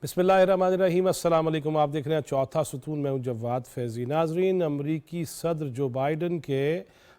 बिस्मिल्लाहिर्रहमानिर्रहीम। अस्सलाम वालेकुम। आप देख रहे हैं चौथा सुतून, मैं हूं जवाद फैज़ी। नाजरीन, अमरीकी सदर जो बाइडन के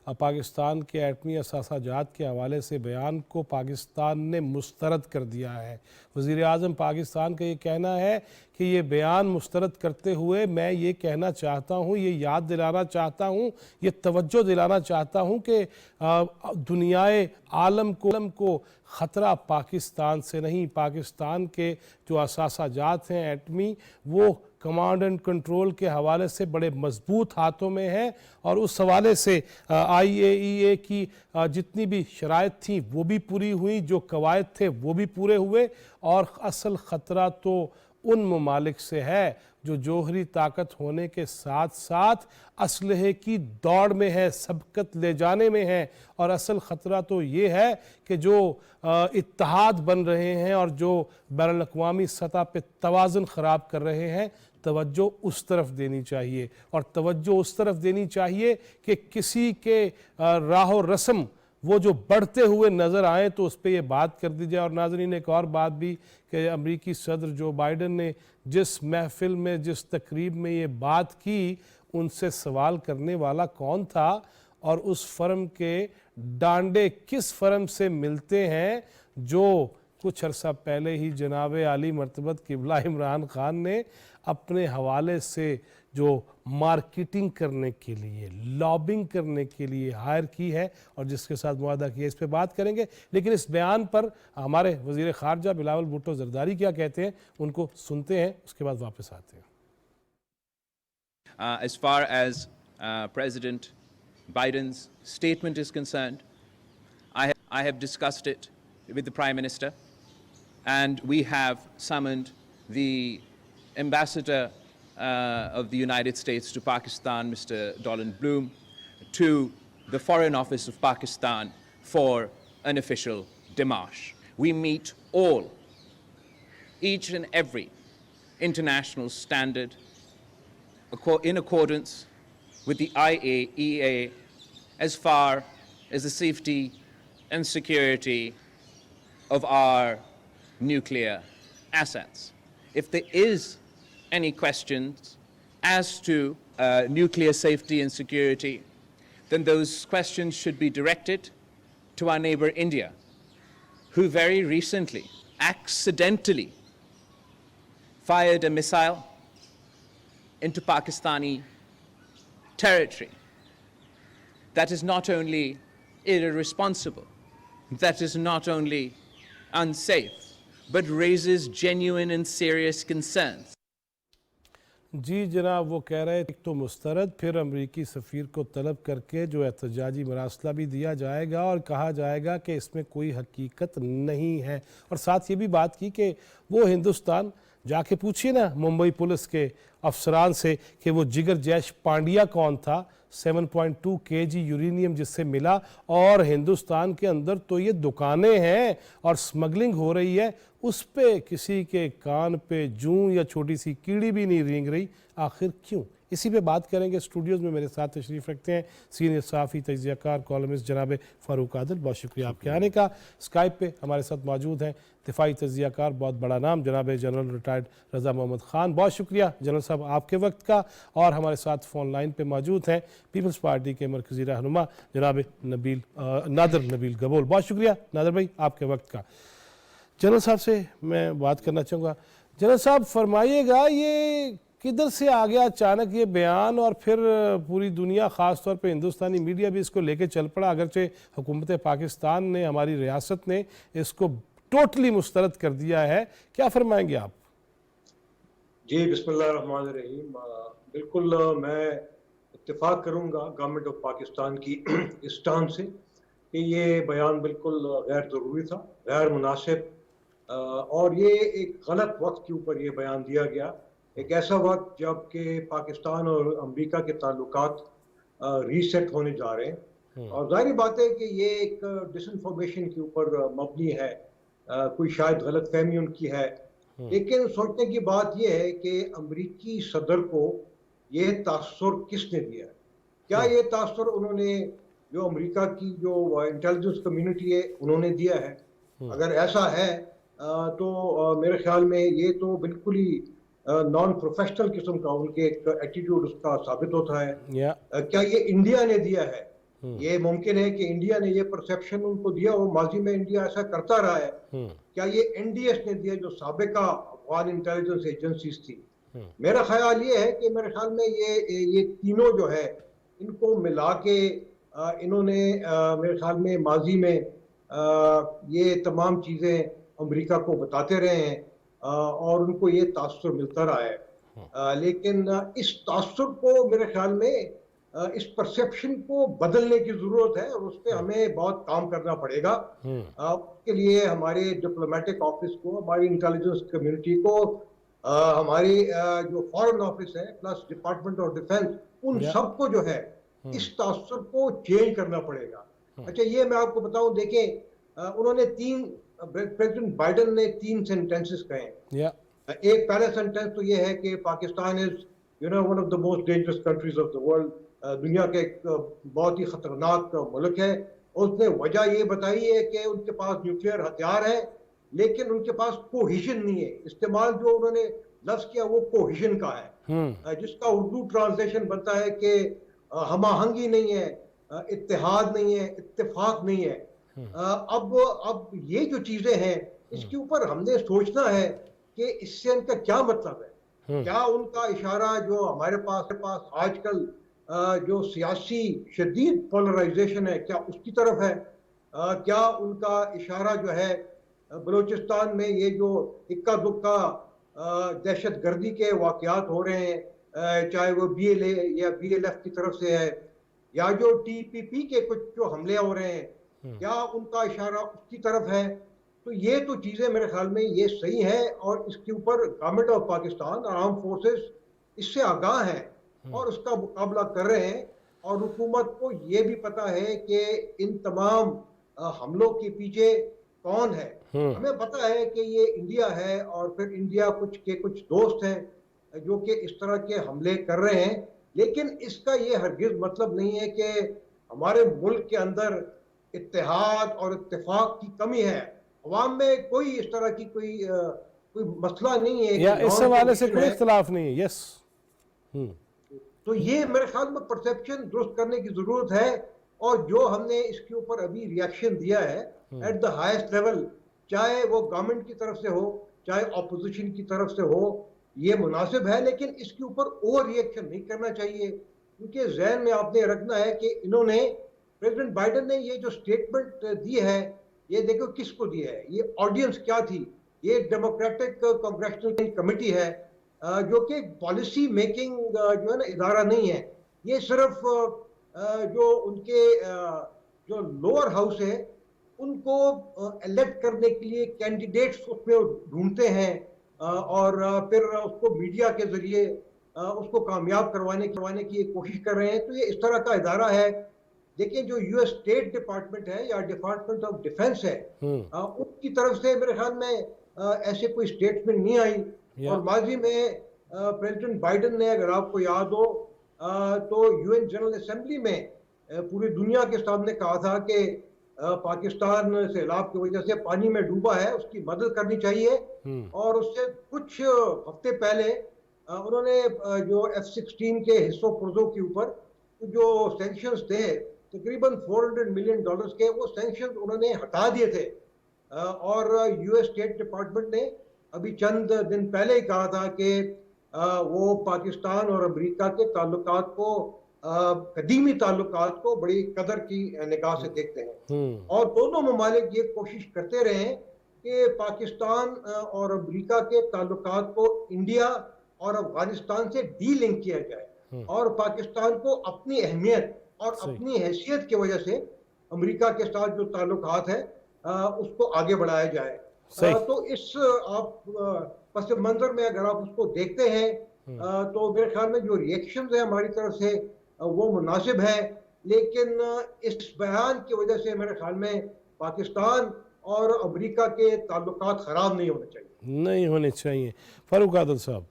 पाकिस्तान के एटमी असासाजात के हवाले से बयान को पाकिस्तान ने मुस्तरद कर दिया है। वज़ीर आज़म पाकिस्तान का ये कहना है कि ये बयान मुस्तरद करते हुए मैं ये कहना चाहता हूँ, ये याद दिलाना चाहता हूँ, ये तवज्जो दिलाना चाहता हूँ कि दुनियाए आलम को ख़तरा पाकिस्तान से नहीं, पाकिस्तान के जो असासाजात हैं एटमी, वो कमांड एंड कंट्रोल के हवाले से बड़े मजबूत हाथों में है। और उस हवाले से IAEA की जितनी भी शराइत थी वो भी पूरी हुई, जो कवायद थे वो भी पूरे हुए। और असल ख़तरा तो उन ममालिक से है जो जौहरी ताकत होने के साथ साथ असलहे की दौड़ में है, सबकत ले जाने में है। और असल ख़तरा तो ये है कि जो इत्तेहाद बन रहे हैं और जो बैनुल अक़वामी सतह पे तवाज़ुन ख़राब कर रहे हैं, तवज्जो उस तरफ देनी चाहिए। और तवज्जो उस तरफ देनी चाहिए कि किसी के राह व रस्म वो जो बढ़ते हुए नज़र आए तो उस पर यह बात कर दी जाए। और नाज़रीन, एक और बात भी कि अमरीकी सदर जो बाइडन ने जिस महफिल में, जिस तकरीब में ये बात की, उनसे सवाल करने वाला कौन था और उस फर्म के डांडे किस फर्म से मिलते हैं जो कुछ अर्सा पहले ही जनाब आली मर्तबत क़िबला इमरान ख़ान ने अपने हवाले से जो मार्केटिंग करने के लिए, लॉबिंग करने के लिए हायर की है और जिसके साथ मुआहदा किया। इस पे बात करेंगे, लेकिन इस बयान पर हमारे वज़ीर ख़ारजा बिलावल भुट्टो ज़रदारी क्या कहते हैं उनको सुनते हैं, उसके बाद वापस आते हैं। As far as President Biden's statement is concerned, I have discussed it with the Prime Minister, and we have summoned the Ambassador of the United States to Pakistan, Mr. Dolan Bloom, to the Foreign Office of Pakistan for an official démarche. We meet each and every international standard in accordance with the IAEA as far as the safety and security of our nuclear assets. If there is any questions as to nuclear safety and security, then those questions should be directed to our neighbor India, who very recently accidentally fired a missile into Pakistani territory. That is not only irresponsible, that is not only unsafe, but raises genuine and serious concerns. जी जनाब, वो कह रहे एक तो मुस्तरद, फिर अमरीकी सफ़ीर को तलब करके जो एहतजाजी मरासला भी दिया जाएगा और कहा जाएगा कि इसमें कोई हकीकत नहीं है। और साथ ये भी बात की कि वो हिंदुस्तान जाके पूछिए ना मुंबई पुलिस के अफसरान से कि वो जिगर जैश पांड्या कौन था, 7.2 kg यूरेनियम जिससे मिला। और हिंदुस्तान के अंदर तो ये दुकानें हैं और स्मगलिंग हो रही है, उस पे किसी के कान पे जूं या छोटी सी कीड़ी भी नहीं रेंग रही। आखिर क्यों? इसी पे बात करेंगे। स्टूडियोज़ में मेरे साथ तशरीफ़ रखते हैं सीनियर सहाफ़ी, तज्ज़ियाकार, कॉलमिस्ट जनाब फ़ारूक आदिल। बहुत शुक्रिया आपके आने का। स्काइप पे हमारे साथ मौजूद हैं दिफ़ाई तज्ज़ियाकार, बहुत बड़ा नाम, जनाब जनरल रिटायर्ड रज़ा मोहम्मद ख़ान। बहुत शुक्रिया जनरल साहब आपके वक्त का। और हमारे साथ फ़ोन लाइन पे मौजूद हैं पीपल्स पार्टी के मरकज़ी रहनुमा जनाब नादर नबील गबोल। बहुत शुक्रिया नादर भाई आपके वक्त का। जनरल साहब से मैं बात करना चाहूँगा। जनरल साहब फरमाइएगा, ये किधर से आ गया अचानक ये बयान, और फिर पूरी दुनिया ख़ास तौर पे हिंदुस्तानी मीडिया भी इसको लेके चल पड़ा, अगरचे हुकूमत पाकिस्तान ने, हमारी रियासत ने इसको टोटली मुस्तरद कर दिया है। क्या फरमाएंगे आप? जी बिस्मिल्लाहिर्रहमानिर्रहीम। बिल्कुल मैं इत्तेफाक करूँगा गवर्नमेंट ऑफ पाकिस्तान की इस स्टांस से कि ये बयान बिल्कुल गैर ज़रूरी था, गैर मुनासिब, और ये एक गलत वक्त के ऊपर ये बयान दिया गया। एक ऐसा वक्त जब कि पाकिस्तान और अमेरिका के ताल्लुकात रीसेट होने जा रहे हैं, और जाहिर बात है कि ये एक डिसइंफॉर्मेशन के ऊपर मबनी है, कोई शायद गलत फहमी उनकी है। लेकिन सोचने की बात यह है कि अमेरिकी सदर को ये तासुर किसने दिया है? क्या ये तासुर उन्होंने, जो अमेरिका की जो इंटेलिजेंस कम्युनिटी है, उन्होंने दिया है? अगर ऐसा है تو میرے خیال میں یہ تو بالکل ہی نان پروفیشنل قسم کا ان کے ایک ایٹیٹیوڈ اس کا ثابت ہوتا ہے. کیا یہ انڈیا نے دیا ہے؟ یہ ممکن ہے کہ انڈیا نے یہ پرسیپشن ان کو دیا ہو, ماضی میں انڈیا ایسا کرتا رہا ہے. کیا یہ این ڈی ایس نے دیا جو سابقہ افغان انٹیلیجنس ایجنسیز تھی؟ میرا خیال یہ ہے کہ میرے خیال میں یہ تینوں جو ہے ان کو ملا کے انہوں نے میرے خیال میں ماضی میں یہ تمام چیزیں امریکہ کو بتاتے رہے ہیں اور ان کو یہ تاثر ملتا رہا ہے. لیکن اس تاثر کو میرے خیال میں اس پرسیپشن کو بدلنے کی ضرورت ہے اور اس پہ ہمیں بہت کام کرنا پڑے گا. اس کے لیے ہمارے ڈپلومیٹک آفس کو, ہماری انٹیلیجنس کمیونٹی کو, ہماری جو فارن آفس ہے پلس ڈپارٹمنٹ آف ڈیفینس, ان سب کو جو ہے اس تاثر کو چینج کرنا پڑے گا. اچھا یہ میں آپ کو بتاؤں, دیکھیں انہوں نے پریزیڈنٹ بائیڈن نے 3 سینٹینسز کہے ہیں. ایک پہلا سینٹینس تو یہ ہے کہ Pakistan is one of the most dangerous countries of the world, دنیا کے ایک بہت ہی خطرناک ملک ہے. اس نے وجہ یہ بتائی ہے کہ ان کے پاس نیوکلیئر ہتھیار ہے لیکن ان کے پاس کوہیشن نہیں ہے. استعمال جو انہوں نے لفظ کیا وہ کوہیشن کا ہے, جس کا اردو ٹرانسلیشن بنتا ہے کہ ہم آہنگی نہیں ہے, اتحاد نہیں ہے, اتفاق نہیں ہے. اب یہ جو چیزیں ہیں اس کے اوپر ہم نے سوچنا ہے کہ اس سے ان کا کیا مطلب ہے. کیا ان کا اشارہ جو ہمارے پاس آج کل جو سیاسی شدید پولرائزیشن ہے کیا اس کی طرف ہے؟ کیا ان کا اشارہ جو ہے بلوچستان میں یہ جو اکا دکا دہشت گردی کے واقعات ہو رہے ہیں, چاہے وہ بی ایل اے یا بی ایل ایف کی طرف سے ہے, یا جو ٹی پی پی کے کچھ جو حملے ہو رہے ہیں, کیا ان کا اشارہ اس کی طرف ہے؟ تو یہ تو چیزیں میرے خیال میں یہ صحیح ہے اور اس کے اوپر گورنمنٹ آف پاکستان اور آرم فورسز اس سے آگاہ ہیں اور اس کا مقابلہ کر رہے ہیں. اور حکومت کو یہ بھی پتا ہے کہ ان تمام حملوں کے پیچھے کون ہے. ہمیں پتا ہے کہ یہ انڈیا ہے اور پھر انڈیا کچھ دوست ہیں جو کہ اس طرح کے حملے کر رہے ہیں, لیکن اس کا یہ ہرگز مطلب نہیں ہے کہ ہمارے ملک کے اندر اتحاد اور اتفاق کی کمی ہے. عوام میں کوئی اس طرح کی کوئی مسئلہ نہیں ہے یا اس حوالے سے کوئی اختلاف نہیں ہے. یس, تو یہ میرے خیال میں پرسیپشن درست کرنے کی ضرورت ہے. اور جو ہم نے اس کے اوپر ابھی ریاکشن دیا ہے ایٹ دا ہائیسٹ لیول, چاہے وہ گورنمنٹ کی طرف سے ہو چاہے اپوزیشن کی طرف سے ہو, یہ مناسب ہے, لیکن اس کے اوپر اوور ریئیکشن نہیں کرنا چاہیے. کیونکہ ذہن میں آپ نے رکھنا ہے کہ انہوں نے پریزیڈنٹ بائیڈن نے یہ جو سٹیٹمنٹ دی ہے یہ دیکھو کس کو دی ہے, یہ آڈینس کیا تھی. یہ ڈیموکریٹک کانگریشنل کمیٹی ہے جو کہ پالیسی میکنگ جو ہے نا ادارہ نہیں ہے. یہ صرف جو ان کے جو لوور ہاؤس ہے ان کو الیکٹ کرنے کے لیے کینڈیڈیٹس اس میں ڈھونڈتے ہیں اور پھر اس کو میڈیا کے ذریعے اس کو کامیاب کروانے کی کوشش کر رہے ہیں. تو یہ اس طرح کا ادارہ ہے. دیکھیں جو یو ایس اسٹیٹ ڈپارٹمنٹ ہے یا ڈپارٹمنٹ آف ڈیفینس ہے ان کی طرف سے میرے خیال میں ایسے کوئی اسٹیٹمنٹ نہیں آئی. اور ماضی میں پریزیڈنٹ بائیڈن نے اگر آپ کو یاد ہو تو یو این جنرل اسمبلی میں پوری دنیا کے سامنے کہا تھا کہ پاکستان سیلاب کی وجہ سے پانی میں ڈوبا ہے, اس کی مدد کرنی چاہیے. اور اس سے کچھ ہفتے پہلے انہوں نے جو F-16 کے حصوں پرزوں کے اوپر جو سینکشنز تھے تقریباً $400 ملین کے, وہ سینکشنز انہوں نے ہٹا دیے تھے. اور یو ایس اسٹیٹ ڈپارٹمنٹ نے ابھی چند دن پہلے ہی کہا تھا کہ وہ پاکستان اور امریکہ کے تعلقات کو, قدیمی تعلقات کو بڑی قدر کی نگاہ سے دیکھتے ہیں. اور دونوں ممالک یہ کوشش کرتے رہے ہیں کہ پاکستان اور امریکہ کے تعلقات کو انڈیا اور افغانستان سے ڈی لنک کیا جائے اور پاکستان کو اپنی اہمیت اور اپنی حیثیت کی وجہ سے امریکہ کے ساتھ جو تعلقات ہے اس کو آگے بڑھایا جائے. تو اس آپ پس منظر میں اگر آپ اس کو دیکھتے ہیں تو میرے خیال میں جو ریئیکشنز ہیں ہماری طرف سے وہ مناسب ہے, لیکن اس بیان کی وجہ سے میرے خیال میں پاکستان اور امریکہ کے تعلقات خراب نہیں ہونے چاہیے. فاروق عادل صاحب,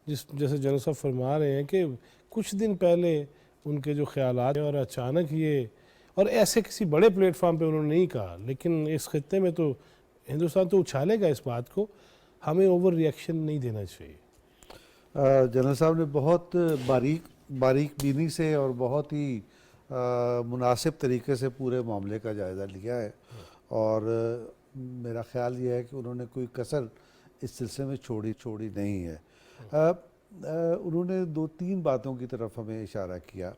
جیسے جنرل صاحب فرما رہے ہیں کہ کچھ دن پہلے ان کے جو خیالات ہیں اور اچانک یہ, اور ایسے کسی بڑے پلیٹ فارم پہ انہوں نے نہیں کہا, لیکن اس خطے میں تو ہندوستان تو اچھالے گا اس بات کو, ہمیں اوور ریئیکشن نہیں دینا چاہیے. جنرل صاحب نے بہت باریک بینی سے اور بہت ہی مناسب طریقے سے پورے معاملے کا جائزہ لیا ہے, اور میرا خیال یہ ہے کہ انہوں نے کوئی کسر اس سلسلے میں چھوڑی نہیں ہے. انہوں نے 2-3 باتوں کی طرف ہمیں اشارہ کیا,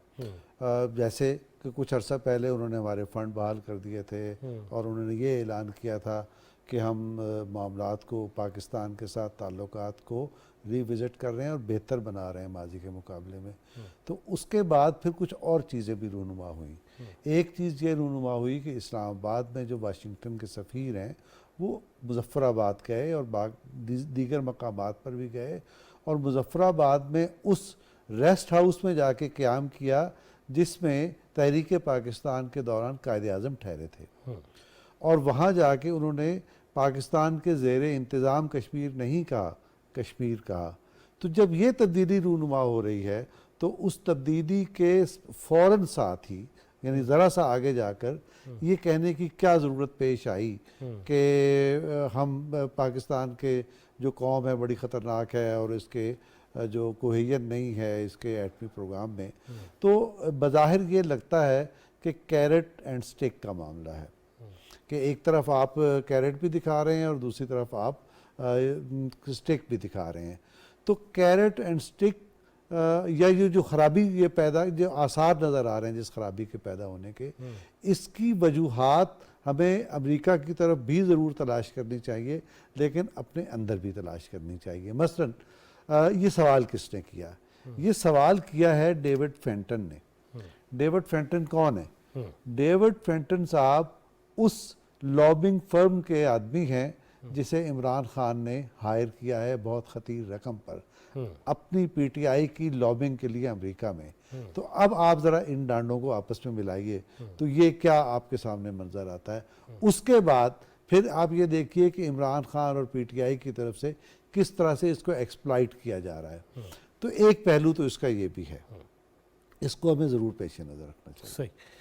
جیسے کہ کچھ عرصہ پہلے انہوں نے ہمارے فنڈ بحال کر دیے تھے, اور انہوں نے یہ اعلان کیا تھا کہ ہم معاملات کو, پاکستان کے ساتھ تعلقات کو ری وزٹ کر رہے ہیں اور بہتر بنا رہے ہیں ماضی کے مقابلے میں. تو اس کے بعد پھر کچھ اور چیزیں بھی رونما ہوئیں. ایک چیز یہ رونما ہوئی کہ اسلام آباد میں جو واشنگٹن کے سفیر ہیں وہ مظفر آباد گئے اور دیگر مقامات پر بھی گئے, اور مظفر آباد میں اس ریسٹ ہاؤس میں جا کے قیام کیا جس میں تحریک پاکستان کے دوران قائد اعظم ٹھہرے تھے, اور وہاں جا کے انہوں نے پاکستان کے زیر انتظام کشمیر نہیں کہا, کشمیر کہا. تو جب یہ تبدیلی رونما ہو رہی ہے تو اس تبدیلی کے فوراً ساتھ ہی, یعنی ذرا سا آگے جا کر یہ کہنے کی کیا ضرورت پیش آئی کہ ہم پاکستان کے جو قوم ہے بڑی خطرناک ہے اور اس کے جو کوہیت نہیں ہے اس کے ایٹمی پروگرام میں. تو بظاہر یہ لگتا ہے کہ کیرٹ اینڈ سٹک کا معاملہ ہے کہ ایک طرف آپ کیرٹ بھی دکھا رہے ہیں اور دوسری طرف آپ سٹک بھی دکھا رہے ہیں. تو کیرٹ اینڈ سٹک یا یہ جو خرابی یہ جو آثار نظر آ رہے ہیں جس خرابی کے پیدا ہونے کے, اس کی وجوہات ہمیں امریکہ کی طرف بھی ضرور تلاش کرنی چاہیے, لیکن اپنے اندر بھی تلاش کرنی چاہیے. مثلاً یہ سوال کس نے کیا؟ یہ سوال کیا ہے ڈیوڈ فینٹن نے. ڈیوڈ فینٹن کون ہے؟ ڈیوڈ فینٹن صاحب اس لابنگ فرم کے آدمی ہیں جسے عمران خان نے ہائر کیا ہے بہت خطیر رقم پر اپنی پی ٹی آئی کی لابنگ کے لیے امریکہ میں. تو اب آپ ذرا ان ڈانڈوں کو آپس میں ملائیے تو یہ کیا آپ کے سامنے منظر آتا ہے. اس کے بعد پھر آپ یہ دیکھیے کہ عمران خان اور پی ٹی آئی کی طرف سے کس طرح سے اس کو ایکسپلائٹ کیا جا رہا ہے. تو ایک پہلو تو اس کا یہ بھی ہے, اس کو ہمیں ضرور پیش نظر رکھنا چاہیے. صحیح.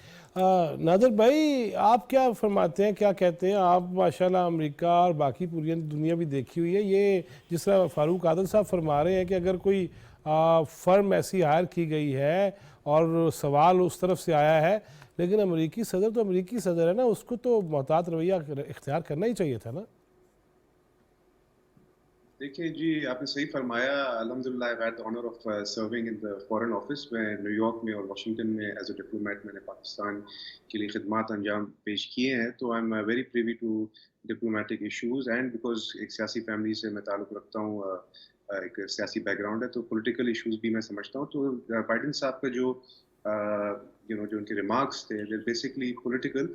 نادر بھائی آپ کیا فرماتے ہیں, کیا کہتے ہیں آپ؟ ماشاءاللہ امریکہ اور باقی پوری دنیا بھی دیکھی ہوئی ہے. یہ جس طرح فاروق عادل صاحب فرما رہے ہیں کہ اگر کوئی فرم ایسی ہائر کی گئی ہے اور سوال اس طرف سے آیا ہے, لیکن امریکی صدر تو امریکی صدر ہے نا, اس کو تو محتاط رویہ اختیار کرنا ہی چاہیے تھا نا. دیکھیے جی, آپ نے صحیح فرمایا. الحمدللہ I had the honor of serving in the foreign office میں نیو یارک میں اور واشنگٹن میں ایز اے ڈپلومیٹ میں نے پاکستان کے لیے خدمات انجام پیش کیے ہیں. تو I am very privy to diplomatic issues, and because ایک سیاسی فیملی سے میں تعلق رکھتا ہوں, ایک سیاسی بیک گراؤنڈ ہے, تو پولیٹیکل ایشوز بھی میں سمجھتا ہوں. تو بائیڈن صاحب کا جو جو ان کے ریمارکس تھے they basically political,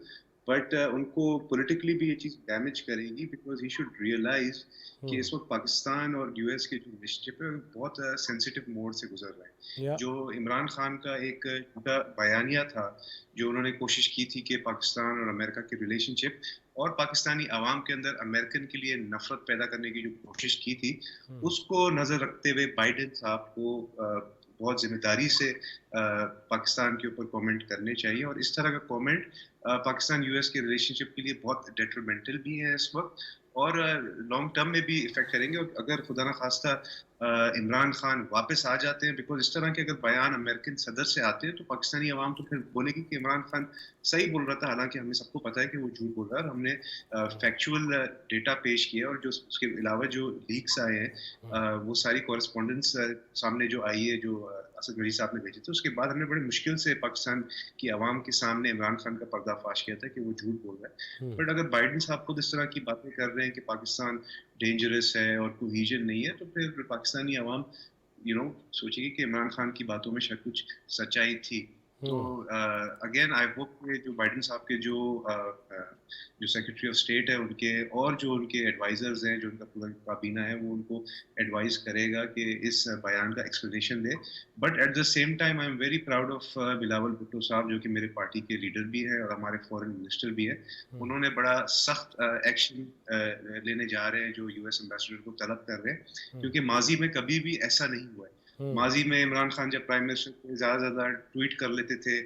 but in کو پولیٹیکلی بھی یہ چیز ڈیمیج کرے گی, بیکاز ہی شوڈ ریئلائز کہ اس وقت پاکستان اور یو ایس کے جو ریلیشن شپ ہے بہت سینسیٹیو موڈ سے گزر رہے ہیں. جو عمران خان کا ایک بیانیہ تھا جو انہوں نے کوشش کی تھی کہ پاکستان اور امریکہ کے ریلیشن شپ اور پاکستانی عوام کے اندر امریکن کے لیے نفرت پیدا کرنے کی جو کوشش کی تھی, اس کو نظر رکھتے ہوئے بائیڈن صاحب کو بہت ذمہ داری سے پاکستان کے اوپر کومنٹ کرنے چاہیے. اور اس طرح کا کومنٹ پاکستان یو ایس کے ریلیشن شپ کے لیے بہت ڈیٹرمنٹل بھی ہے اس وقت, اور لانگ ٹرم میں بھی افیکٹ کریں گے. اور اگر خدا نخواستہ عمران خان واپس آ جاتے ہیں, بیکاز اس طرح کے اگر بیان امریکن صدر سے آتے ہیں تو پاکستانی عوام تو پھر بولے گی کہ عمران خان صحیح بول رہا تھا, حالانکہ ہمیں سب کو پتہ ہے کہ وہ جھوٹ بول رہا ہے. اور ہم نے فیکچوئل ڈیٹا پیش کیا, اور جو اس کے علاوہ جو لیکس آئے ہیں وہ ساری کورسپونڈنس سامنے جو آئی ہے جو اسد مری صاحب نے بھیجے تھے, اس کے بعد ہم نے بڑی مشکل سے پاکستان کی عوام کے سامنے عمران خان کا پردہ فاش کیا تھا کہ وہ جھوٹ بول رہا ہے. بٹ اگر بائیڈن صاحب خود اس طرح کی باتیں کر رہے ہیں کہ پاکستان ڈینجرس ہے اور کوہیژن نہیں ہے, تو پھر پاکستانی عوام سوچے گی کہ عمران خان کی باتوں میں شاید کچھ سچائی تھی. تو اگین آئی ہوپ کہ جو بائیڈن صاحب کے جو سیکرٹری آف اسٹیٹ ہے ان کے اور جو ان کے ایڈوائزرز ہیں, جو ان کا پورا کابینہ ہے, وہ ان کو ایڈوائز کرے گا کہ اس بیان کا ایکسپلینیشن دے. But at the same time I am very proud of Bilawal Bhutto صاحب, جو کہ میرے پارٹی کے لیڈر بھی ہیں اور ہمارے فورن منسٹر بھی ہیں. انہوں نے بڑا سخت ایکشن لینے جا رہے ہیں جو یو ایس امبیسڈر کو طلب کر رہے ہیں, کیونکہ ماضی میں کبھی بھی ایسا نہیں ہوا ہے. माजी में इमरान खान जब प्राइम मिनिस्टर थे ज़्यादा ट्वीट कर लेते थे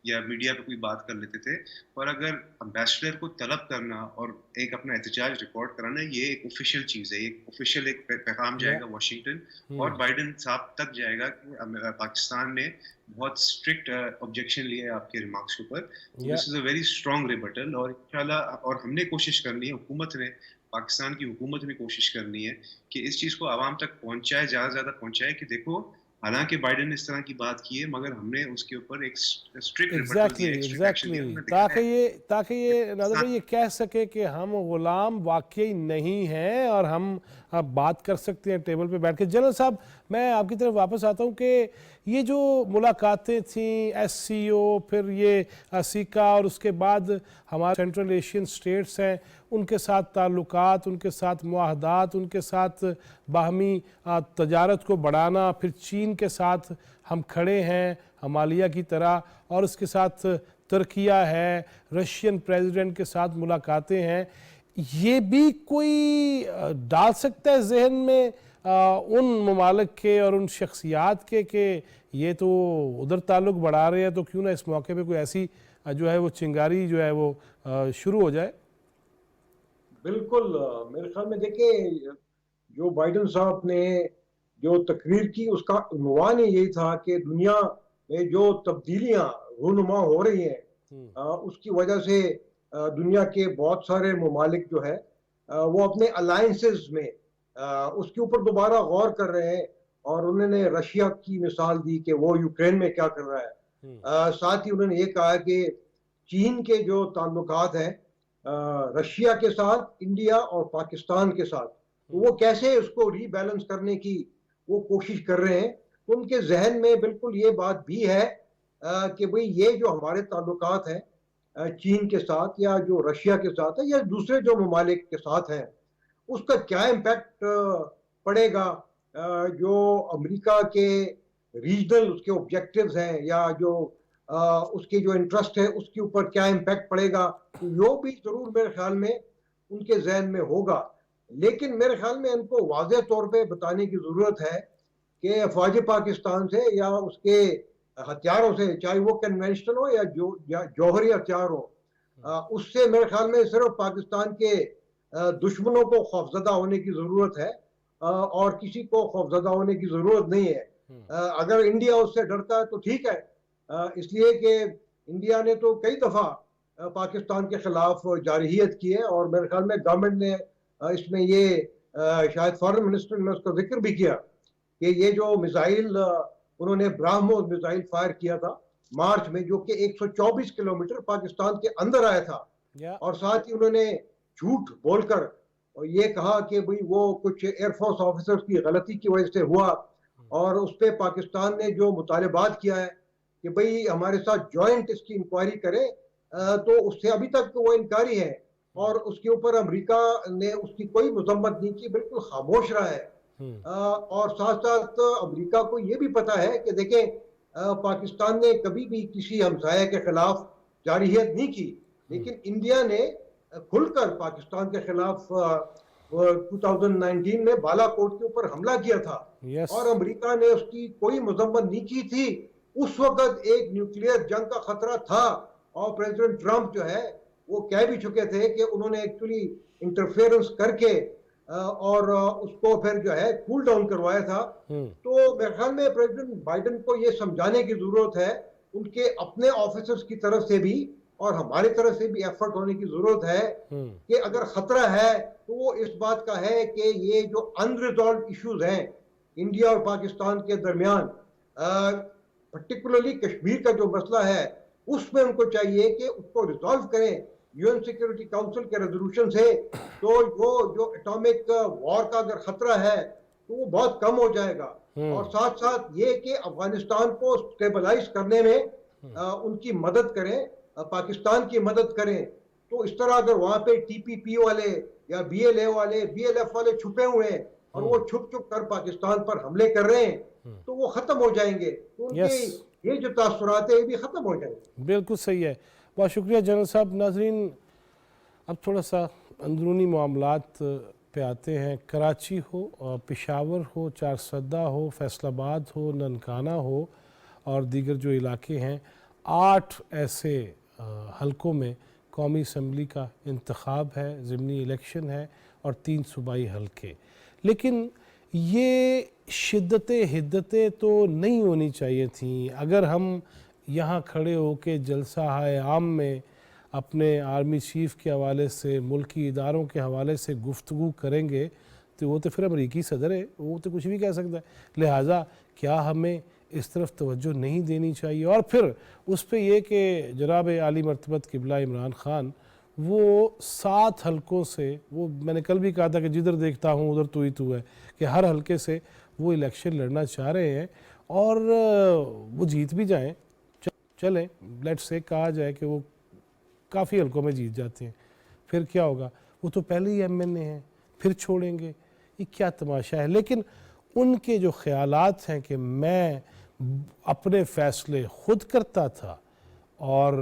या मीडिया पे कोई बात कर लेते थे, पर अगर एम्बेसडर को तलब करना और एक अपना एहतजाज रिकॉर्ड कराना, ये एक ऑफिशियल चीज़ है, एक ऑफिशियल एक पैगाम जाएगा वाशिंगटन और बाइडन साहब तक जाएगा कि पाकिस्तान ने बहुत स्ट्रिक्ट ऑब्जेक्शन लिए आपके रिमार्क्स के ऊपर। This is a very strong rebuttal और इंशाल्लाह, और हमने कोशिश करनी है, हुकूमत ने, पाकिस्तान की हुकूमत ने कोशिश करनी है कि इस चीज़ को आवाम तक पहुंचाए, ज़्यादा से ज़्यादा पहुंचाए कि देखो, हालांकि बाइडन ने इस तरह की बात की है मगर हमने उसके ऊपर एक स्ट्रिक्ट एग्जैक्टली ताकि ये नादिर भाई ये कह सके कि हम गुलाम वाकई नहीं हैं और हम अब बात कर सकते हैं टेबल पे बैठ के। जनरल साहब, मैं आपकी तरफ वापस आता हूँ कि ये जो मुलाकातें थीं SCO, फिर ये सीका और उसके बाद हमारे सेंट्रल एशियन स्टेट्स हैं, उनके साथ ताल्लुकात, उनके साथ मुआहदात, उनके साथ बाहमी तजारत को बढ़ाना, फिर चीन के साथ हम खड़े हैं हमालिया की तरह, और उसके साथ तुर्किया है, रशियन प्रेसिडेंट के साथ मुलाकातें हैं, ये भी कोई डाल सकता है जहन में उन ममालिक के और उन शख्सियात के कि ये तो उधर ताल्लुक़ बढ़ा रहे हैं, तो क्यों ना इस मौके पे कोई ऐसी जो है वो चिंगारी जो है वो शुरू हो जाए? बिल्कुल, मेरे ख्याल में देखिए, जो बाइडन साहब ने जो तकरीर की उसका उन्वान ही यही था कि दुनिया में जो तब्दीलियां रूनुमा हो रही हैं उसकी वजह से दुनिया के बहुत सारे ममालिक जो है वो अपने अलायंसेस में उसके ऊपर दोबारा गौर कर रहे हैं, और उन्होंने रशिया की मिसाल दी कि वो यूक्रेन में क्या कर रहा है। साथ ही उन्होंने ये कहा कि चीन के जो ताल्लुकात हैं रशिया के साथ, इंडिया और पाकिस्तान के साथ, तो वो कैसे उसको रीबैलेंस करने की वो कोशिश कर रहे हैं। तो उनके जहन में बिल्कुल ये बात भी है कि भाई ये जो हमारे ताल्लुकात हैं चीन के साथ या जो रशिया के साथ है या दूसरे जो ममालिक के साथ हैं, उसका क्या इम्पैक्ट पड़ेगा, जो अमेरिका के रीजनल उसके ऑब्जेक्टिव्स हैं या जो उसके जो इंटरेस्ट है उसके ऊपर क्या इम्पैक्ट पड़ेगा, तो यो भी जरूर मेरे ख्याल में उनके जहन में होगा। लेकिन मेरे ख्याल में इनको वाज़ेह तौर पे बताने की ज़रूरत है कि अफवाज पाकिस्तान से या उसके हथियारों से, चाहे वो कन्वेंशनल हो या जौहरी हथियार हो, उससे मेरे ख्याल में सिर्फ पाकिस्तान के दुश्मनों को खौफजदा होने की ज़रूरत है और किसी को खौफजदा होने की ज़रूरत नहीं है। अगर इंडिया उससे डरता है तो ठीक है, इसलिए कि इंडिया ने तो कई दफ़ा पाकिस्तान के खिलाफ जारहियत की है और मेरे ख्याल में गवर्नमेंट ने इसमें ये शायद फॉरेन मिनिस्टर ने उसका जिक्र भी किया कि ये जो मिसाइल उन्होंने ब्राह्मोस मिसाइल फायर किया था मार्च में, जो कि 124 किलोमीटर पाकिस्तान के अंदर आया था, और साथ ही उन्होंने झूठ बोलकर और ये कहा कि भाई वो कुछ एयरफोर्स ऑफिसर्स की गलती की वजह से हुआ, और उस पर पाकिस्तान ने जो मुतालबात किया है कि भाई हमारे साथ जॉइंट इसकी इंक्वायरी करे, तो उससे अभी तक वो इनकारी है और उसके ऊपर अमेरिका ने उसकी कोई मजम्मत नहीं की, बिल्कुल खामोश रहा है। और साथ साथ अमेरिका को ये भी पता है कि देखें पाकिस्तान ने कभी भी किसी हमसाये के खिलाफ जारहियत नहीं की, लेकिन इंडिया ने खुलकर पाकिस्तान के खिलाफ 2019 में बालाकोट के ऊपर हमला किया था और अमेरिका ने उसकी कोई मजम्मत नहीं की थी। उस वक्त एक न्यूक्लियर जंग का खतरा था और प्रेसिडेंट ट्रंप जो है वो कह भी चुके थे कि उन्होंने एक्चुअली इंटरफेरेंस करके और उसको फिर जो है कूल डाउन करवाया था। तो मेरे ख्याल में प्रेसिडेंट बाइडन को ये समझाने की जरूरत है, उनके अपने ऑफिसर्स की तरफ से भी और हमारी तरफ से भी एफर्ट होने की जरूरत है कि अगर खतरा है तो वो इस बात का है कि ये जो अनरिजॉल्व इश्यूज हैं इंडिया और पाकिस्तान के दरमियान, पर्टिकुलरली कश्मीर का जो मसला है, उसमें उनको चाहिए कि उसको रिजॉल्व करें यूएन सिक्योरिटी काउंसिल के रेजोल्यूशन से। तो वो जो एटॉमिक वॉर का अगर खतरा है तो वो बहुत कम हो जाएगा, और साथ साथ ये कि अफगानिस्तान को स्टेबलाइज करने में उनकी मदद करें, पाकिस्तान की मदद करें। तो इस तरह अगर वहाँ पे TPP वाले या BLA वाले BLF वाले छुपे हुए हैं और वो छुप छुप कर पाकिस्तान पर हमले कर रहे हैं तो वो खत्म हो जाएंगे, तो उनके ये जो तासुरात है ये भी खत्म हो जाएंगे। बिल्कुल सही है, बहुत शुक्रिया जनरल साहब। नाजरीन, अब थोड़ा सा अंदरूनी मामलात پہ آتے ہیں، کراچی ہو، پشاور ہو، چارسدہ ہو، فیصل آباد ہو، ننکانہ ہو اور دیگر جو علاقے ہیں، 8 ایسے حلقوں میں قومی اسمبلی کا انتخاب ہے، ضمنی الیکشن ہے اور 3 صوبائی حلقے. لیکن یہ شدتیں حدتیں تو نہیں ہونی چاہیے تھیں. اگر ہم یہاں کھڑے ہو کے جلسہ عام میں اپنے آرمی چیف کے حوالے سے، ملکی اداروں کے حوالے سے گفتگو کریں گے تو وہ تو پھر امریکی صدر ہے، وہ تو کچھ بھی کہہ سکتا ہے. لہٰذا کیا ہمیں اس طرف توجہ نہیں دینی چاہیے؟ اور پھر اس پہ یہ کہ جناب عالی مرتبت قبلہ عمران خان وہ 7 حلقوں سے، وہ میں نے کل بھی کہا تھا کہ جدھر دیکھتا ہوں ادھر تو ہی تو ہے، کہ ہر حلقے سے وہ الیکشن لڑنا چاہ رہے ہیں اور وہ جیت بھی جائیں. چلیں لیٹ سے کہا جائے کہ وہ کافی حلقوں میں جیت جاتے ہیں، پھر کیا ہوگا؟ وہ تو پہلے ہی ایم این اے ہیں، پھر چھوڑیں گے. یہ کیا تماشا ہے؟ لیکن ان کے جو خیالات ہیں کہ میں اپنے فیصلے خود کرتا تھا اور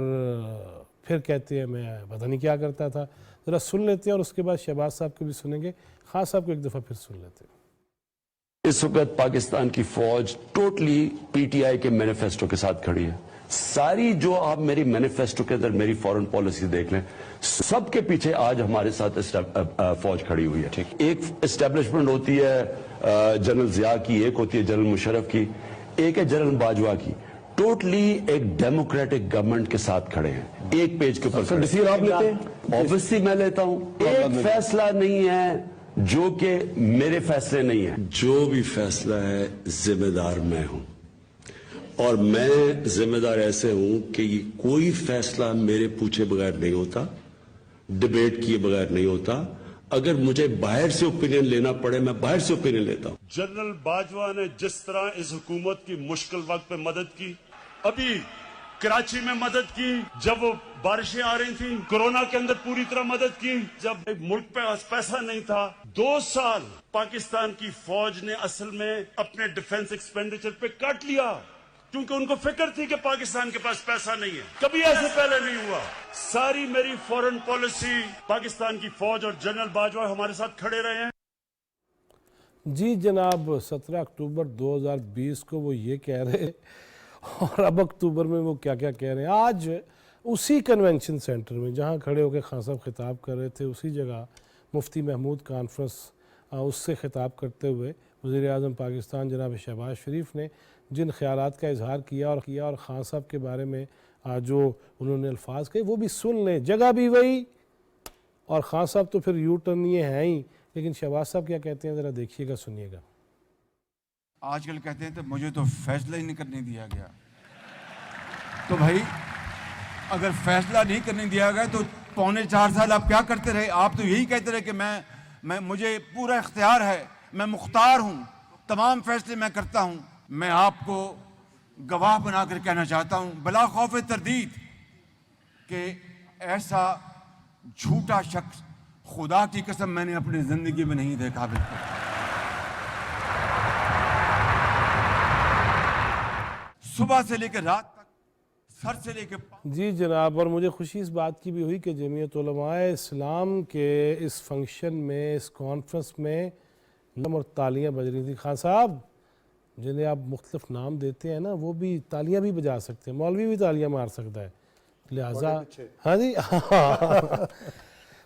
پھر کہتے ہیں میں پتہ نہیں کیا کرتا تھا. ذرا سن لیتے ہیں اور اس کے بعد شہباز صاحب کو بھی سنیں گے. خان صاحب کو ایک دفعہ پھر سن لیتے ہیں. اس وقت پاکستان کی فوج ٹوٹلی پی ٹی آئی کے مینیفیسٹو کے ساتھ کھڑی ہے. ساری جو آپ میری مینیفیسٹو کے اندر میری فورن پالیسی دیکھ لیں، سب کے پیچھے آج ہمارے ساتھ فوج کھڑی ہوئی ہے. ایک اسٹیبلشمنٹ ہوتی ہے جنرل ضیاء کی، ایک ہوتی ہے جنرل مشرف کی، ایک ہے جنرل باجوہ کی. ٹوٹلی ایک ڈیموکریٹک گورنمنٹ کے ساتھ کھڑے ہیں. ایک پیج کے اوپر ڈیسیژن آپ لیتے ہیں، obviously میں لیتا ہوں. ایک فیصلہ نہیں ہے جو کہ میرے فیصلے نہیں ہیں. جو بھی فیصلہ ہے ذمہ دار میں ہوں، اور میں ذمہ دار ایسے ہوں کہ یہ کوئی فیصلہ میرے پوچھے بغیر نہیں ہوتا، ڈیبیٹ کیے بغیر نہیں ہوتا. اگر مجھے باہر سے اوپینین لینا پڑے میں باہر سے اوپینین لیتا ہوں. جنرل باجوہ نے جس طرح اس حکومت کی مشکل وقت پہ مدد کی، ابھی کراچی میں مدد کی جب وہ بارشیں آ رہی تھیں، کورونا کے اندر پوری طرح مدد کی جب ملک پہ پیسہ نہیں تھا. 2 سال پاکستان کی فوج نے اصل میں اپنے ڈیفنس ایکسپینڈیچر پہ کاٹ لیا کیونکہ ان کو فکر تھی کہ پاکستان کے پاس پیسہ نہیں ہے. کبھی ایسے پہلے نہیں ہوا. ساری میری فورن پالیسی، پاکستان کی فوج اور جنرل باجوہ ہمارے ساتھ کھڑے رہے ہیں. جی جناب، 17 اکتوبر 2020 کو وہ یہ کہہ رہے اور اب اکتوبر میں وہ کیا کیا کہہ رہے ہیں. آج اسی کنونشن سینٹر میں جہاں کھڑے ہو کے خان صاحب خطاب کر رہے تھے، اسی جگہ مفتی محمود کانفرنس اس سے خطاب کرتے ہوئے وزیر اعظم پاکستان جناب شہباز شریف نے جن خیالات کا اظہار کیا اور خان صاحب کے بارے میں جو انہوں نے الفاظ کہے وہ بھی سن لیں. جگہ بھی وہی اور خان صاحب تو پھر یو ٹرن یہ ہیں ہی، لیکن شہباز صاحب کیا کہتے ہیں ذرا دیکھیے گا، سنیے گا. آج کل کہتے ہیں تو مجھے تو فیصلہ ہی نہیں کرنے دیا گیا. تو بھائی اگر فیصلہ نہیں کرنے دیا گیا تو 3.25 سال آپ کیا کرتے رہے؟ آپ تو یہی کہتے رہے کہ میں مجھے پورا اختیار ہے، میں مختار ہوں، تمام فیصلے میں کرتا ہوں. میں آپ کو گواہ بنا کر کہنا چاہتا ہوں بلا خوف تردید کہ ایسا جھوٹا شخص خدا کی قسم میں نے اپنی زندگی میں نہیں دیکھا. بالکل صبح سے لے کے رات تک، سر سے لے کے جی جناب، اور مجھے خوشی اس بات کی بھی ہوئی کہ جمعیت علماء اسلام کے اس فنکشن میں، اس کانفرنس میں نم اور تالیاں بج رہی تھیں. خان صاحب جنہیں آپ مختلف نام دیتے ہیں نا، وہ بھی تالیاں بھی بجا سکتے ہیں، مولوی بھی تالیاں مار سکتا ہے. لہٰذا ہاں جی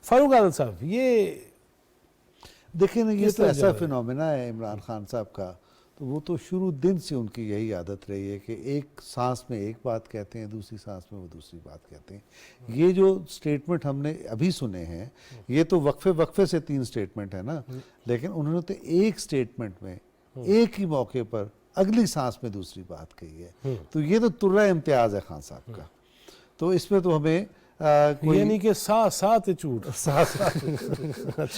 فاروق عادل صاحب، یہ دیکھیں نا، یہ تو ایسا فینومینا ہے عمران خان صاحب کا. تو وہ تو شروع دن سے ان کی یہی عادت رہی ہے کہ ایک سانس میں ایک بات کہتے ہیں، دوسری سانس میں وہ دوسری بات کہتے ہیں. یہ جو سٹیٹمنٹ ہم نے ابھی سنے ہیں، یہ تو وقفے سے 3 سٹیٹمنٹ ہے نا، لیکن انہوں نے تو ایک سٹیٹمنٹ میں ایک ہی موقع پر اگلی سانس میں دوسری بات کہی ہے. تو یہ تو ترہ امتیاز ہے خان صاحب کا. تو اس میں تو ہمیں یعنی کہ ساتھ چوٹ.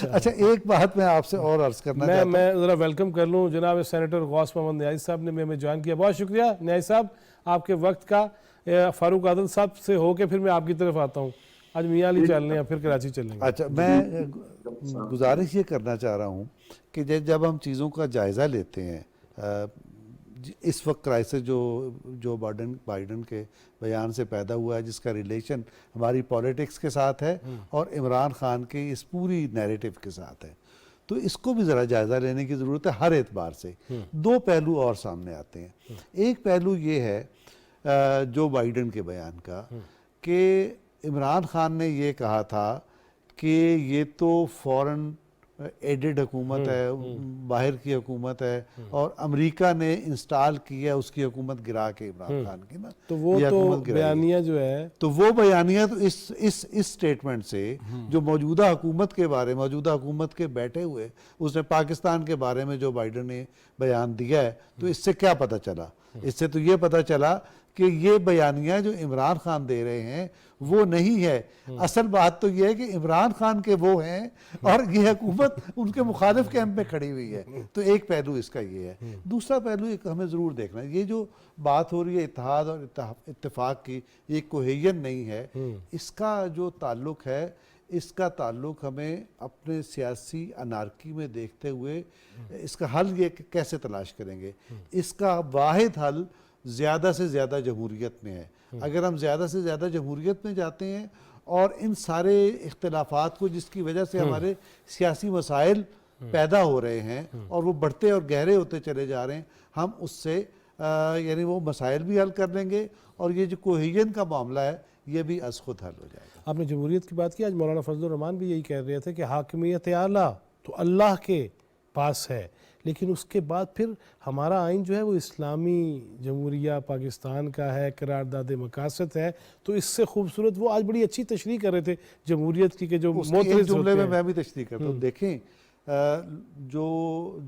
اچھا ایک بات میں آپ سے اور عرض کرنا چاہتا ہوں. میں ذرا ویلکم کر لوں جناب سینیٹر غوث محمد نیازی صاحب نے ہمیں جوائن کیا. بہت شکریہ نیازی صاحب آپ کے وقت کا. فاروق عادل صاحب سے ہو کے پھر میں آپ کی طرف آتا ہوں. آج میاں علی چل رہے ہیں، پھر کراچی چلیں گے. اچھا میں گزارش یہ کرنا چاہ رہا ہوں کہ جب ہم چیزوں کا جائزہ لیتے ہیں، اس وقت کرائسس جو بائیڈن کے بیان سے پیدا ہوا ہے، جس کا ریلیشن ہماری پولیٹکس کے ساتھ ہے اور عمران خان کی اس پوری نیریٹو کے ساتھ ہے، تو اس کو بھی ذرا جائزہ لینے کی ضرورت ہے ہر اعتبار سے. دو پہلو اور سامنے آتے ہیں. ایک پہلو یہ ہے جو بائیڈن کے بیان کا کہ عمران خان نے یہ کہا تھا کہ یہ تو فورن ایڈڈ حکومت ہے, باہر کی حکومت ہے, اور امریکہ نے انسٹال کی ہے اس کی حکومت گرا کے عمران خان کی نا, تو وہ تو بیانیہ جو ہے, تو وہ بیانیہ تو اس سٹیٹمنٹ سے جو موجودہ حکومت کے بارے, موجودہ حکومت کے بیٹھے ہوئے, اس نے پاکستان کے بارے میں جو بائیڈن نے بیان دیا ہے, تو اس سے کیا پتہ چلا؟ اس سے تو یہ پتہ چلا کہ یہ بیانیہ جو عمران خان دے رہے ہیں وہ نہیں ہے. اصل بات تو یہ ہے کہ عمران خان کے وہ ہیں اور یہ حکومت ان کے مخالف کیمپ میں کھڑی ہوئی ہے. تو ایک پہلو اس کا یہ ہے. دوسرا پہلو ایک ہمیں ضرور دیکھنا ہے, یہ جو بات ہو رہی ہے اتحاد اور اتفاق کی, یہ کوہیژن نہیں ہے. اس کا جو تعلق ہے, اس کا تعلق ہمیں اپنے سیاسی انارکی میں دیکھتے ہوئے اس کا حل یہ کیسے تلاش کریں گے. اس کا واحد حل زیادہ سے زیادہ جمہوریت میں ہے. اگر ہم زیادہ سے زیادہ جمہوریت میں جاتے ہیں اور ان سارے اختلافات کو جس کی وجہ سے ہمارے سیاسی مسائل پیدا ہو رہے ہیں اور وہ بڑھتے اور گہرے ہوتے چلے جا رہے ہیں, ہم اس سے یعنی وہ مسائل بھی حل کر لیں گے اور یہ جو کوہیژن کا معاملہ ہے یہ بھی از خود حل ہو جائے گا. آپ نے جمہوریت کی بات کی, آج مولانا فضل الرحمان بھی یہی کہہ رہے تھے کہ حاکمیت اعلیٰ تو اللہ کے پاس ہے, لیکن اس کے بعد پھر ہمارا آئین جو ہے وہ اسلامی جمہوریہ پاکستان کا ہے, قرارداد مقاصد ہے. تو اس سے خوبصورت وہ آج بڑی اچھی تشریح کر رہے تھے جمہوریت کی کہ جو ایک جملے میں بھی تشریح کرتا ہوں. دیکھیں جو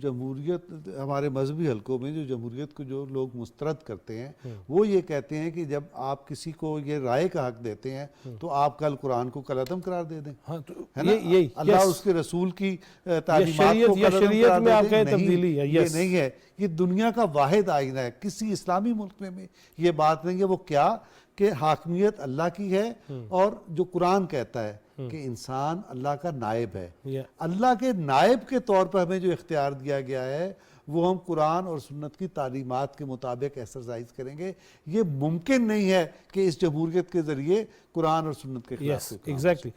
جمہوریت ہمارے مذہبی حلقوں میں جو جمہوریت کو جو لوگ مسترد کرتے ہیں وہ یہ کہتے ہیں کہ جب آپ کسی کو یہ رائے کا حق دیتے ہیں تو آپ کل قرآن کو کل عدم قرار دے دیں, ہے نا, اللہ اس کے رسول کی تعلیمات کو کل عدم قرار دے دیں. یہ نہیں ہے, یہ دنیا کا واحد آئینہ ہے. کسی اسلامی ملک میں یہ بات نہیں ہے. وہ کیا کہ حاکمیت اللہ کی ہے اور جو قرآن کہتا ہے کہ انسان اللہ کا نائب ہے. اللہ کے نائب کے طور پر ہمیں جو اختیار دیا گیا ہے وہ ہم قرآن اور سنت کی تعلیمات کے مطابق ایکسرسائز کریں گے. یہ ممکن نہیں ہے کہ اس جمہوریت کے ذریعے قرآن اور سنت کے خلاف. ایگزیکٹلی.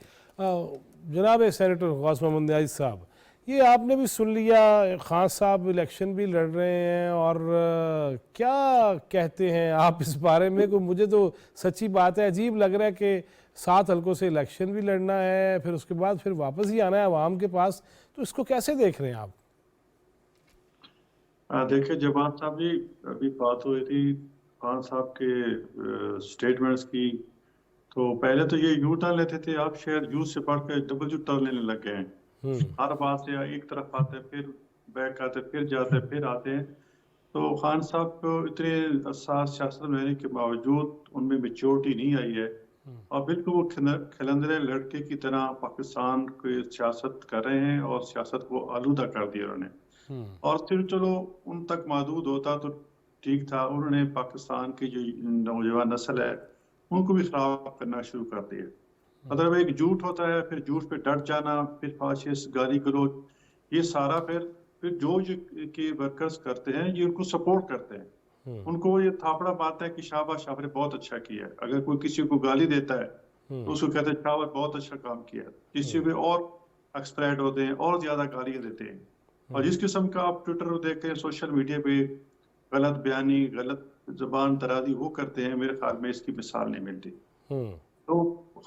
جناب سینیٹر غوث محمد نیازی صاحب, یہ آپ نے بھی سن لیا, خان صاحب الیکشن بھی لڑ رہے ہیں, اور کیا کہتے ہیں آپ اس بارے میں؟ کہ مجھے تو سچی بات ہے عجیب لگ رہا ہے کہ 7 حلقوں سے الیکشن بھی لڑنا ہے, پھر اس کے بعد پھر واپس ہی آنا ہے عوام کے پاس. تو اس کو کیسے دیکھ رہے ہیں آپ؟ دیکھیں جوان صاحب جی, ابھی بات ہوئی تھی خان صاحب کے سٹیٹمنٹس کی, تو پہلے تو یہ یو ٹرن لیتے تھے, آپ شاید یو سے پڑھ کے ڈبل یو ٹرن لینے لگ گئے ہیں. ہر بات سے ایک طرف آتے پھر بیک آتے پھر جاتے پھر آتے ہیں. تو خان صاحب کو اتنے حساس سیاست میں رہنے کے باوجود ان میں میچورٹی نہیں آئی ہے, اور بالکل وہ کھلندرے لڑکے کی طرح پاکستان کی سیاست کر رہے ہیں اور سیاست کو آلودہ کر دیا انہوں نے. اور پھر چلو ان تک محدود ہوتا تو ٹھیک تھا, انہوں نے پاکستان کی جو نوجوان نسل ہے ان کو بھی خراب کرنا شروع کر دیا. مطلب ایک جھوٹ ہوتا ہے, پھر جھوٹ پہ ڈٹ جانا, پھر فاشسٹ گالی گلوچ, یہ سارا پھر جو کے ورکرز کرتے ہیں یہ ان کو سپورٹ کرتے ہیں. ان کو یہ تھاپڑا بات ہے کہ شاباش آپ نے بہت اچھا کیا ہے. اگر کوئی کسی کو گالی دیتا ہے تو اس کو کہتے ہیں شاباش بہت اچھا کام کیا ہے. کسی پہ اور ایکسپریٹ ہوتے ہیں اور زیادہ گالیاں دیتے ہیں. اور جس قسم کا آپ ٹویٹر کو دیکھتے ہیں, سوشل میڈیا پہ غلط بیانی, غلط زبان درازی وہ کرتے ہیں, میرے خیال میں اس کی مثال نہیں ملتی. تو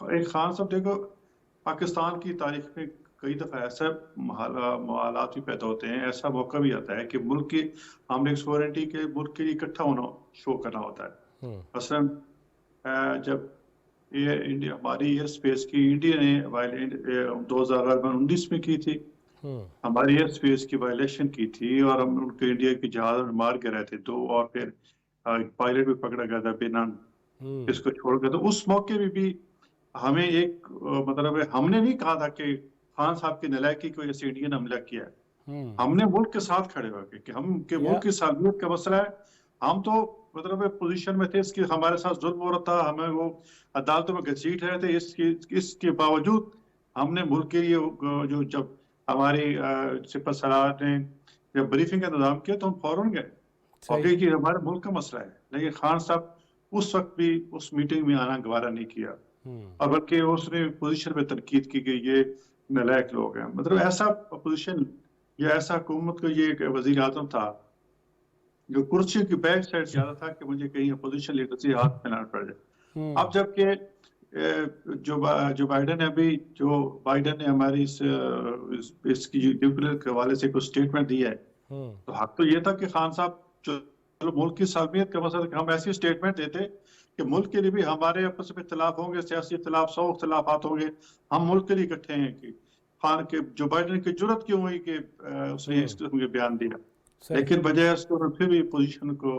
ایک خان صاحب دیکھو, پاکستان کی تاریخ میں کئی دفعہ ایسا محالات بھی پیدا ہوتے ہیں, ایسا موقع بھی آتا ہے کہ ملک کی ہم نے سورنٹی کے ملک کے لیے اکٹھا ہونا شو کرنا ہوتا ہے. مثلاً جب یہ ہماری ایئر اسپیس کی انڈیا نے 2019 میں کی تھی, ہماری ایئر اسپیس کی وائلیشن کی تھی, اور ہم ان کے انڈیا کی جہاز مار کے رہے تھے 2, اور پھر پائلٹ بھی پکڑا گیا تھا بنا اس کو چھوڑ گیا. تو اس موقع میں بھی ہمیں ایک مطلب ہم نے نہیں کہا تھا کہ خان صاحب کی نالائکی کی وجہ سے انڈیا نے حملہ کیا ہے. ہم نے ملک کے ساتھ کھڑے ہو گئے کہ ہم کے ملک کی سالمیت کا مسئلہ ہے. ہم تو مطلب پوزیشن میں تھے اس کی ہمارے ساتھ ظلم ہو رہا تھا, ہمیں وہ عدالتوں میں گھسیٹ رہے تھے. اس کے باوجود ہم نے ملک کے لیے جو جب ہماری سپہ سالار نے جب بریفنگ کا انتظام کیا تو ہم فوراً گئے اور کہ یہ ہمارے ملک کا مسئلہ ہے. لیکن خان صاحب اس وقت بھی اس میٹنگ میں آنا گوارا نہیں کیا, اور بلکہ اس نے پوزیشن پہ تنقید کی کہ یہ نالائق لوگ ہیں. مطلب ایسا اپوزیشن ये ऐसा हुकूमत को ये एक वजीर आजम था जो कुर्सी की बैक साइड से आता था कि मुझे कहीं अपोजिशन लीडर से हाथ में ना पड़ जाए। अब जबकि जो बाइडन है अभी, जो बाइडन ने हमारी इसकी न्यूक्लियर के हवाले से कुछ स्टेटमेंट दिया है, तो हक तो ये था कि खान साहब चलो मुल्क की सालमियत का मसला, हम ऐसी स्टेटमेंट देते कि मुल्क के लिए भी हमारे आपस में इख्तलाफ होंगे, सियासी इख्तलाफ, 100 इख्तलाफात होंगे, हम मुल्क के लिए इकट्ठे हैं। कि खान के जो बाइडन की जरूरत क्यों हुई कि उसने इस किस्म के बयान दिया, लेकिन बजाय उसको फिर भी पोजीशन को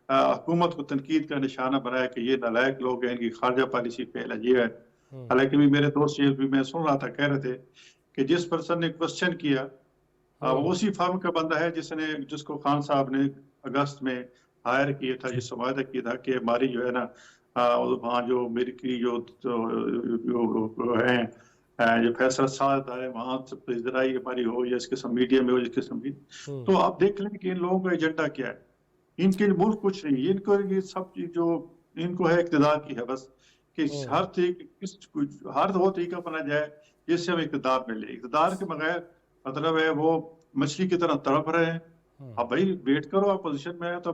हुकूमत को तनकीद का निशाना बनाया कि ये नालायक लोग हैं, इनकी खारजा पॉलिसी फेल है, ये है। हालांकि भी मेरे दोस्त ये भी मैं सुन रहा था, कह रहे थे कि जिस पर्सन ने क्वेश्चन किया वो उसी फर्म का बंदा है जिसको खान साहब ने अगस्त में हायर किया था, जिस वायदा किया था कि हमारी जो है ना वहाँ जो अमेरिकी जो हैं जो फैसला साथ है वहाँ इजराई हमारी हो या इस किस्म मीडिया में हो, जिस किस्म की, तो आप देख लें कि इन लोगों का एजेंडा क्या है। इनके लिए मुल्क कुछ नहीं, इनको ये सब जो इनको है इक़्तिदार की है बस, कि हर वो तरीका अपना जाए जिससे हम इक़्तिदार मिले। इक़्तिदार के बगैर मतलब है वो मछली की तरह तड़प रहे हैं। अब भाई वेट करो, आप पोजीशन में है तो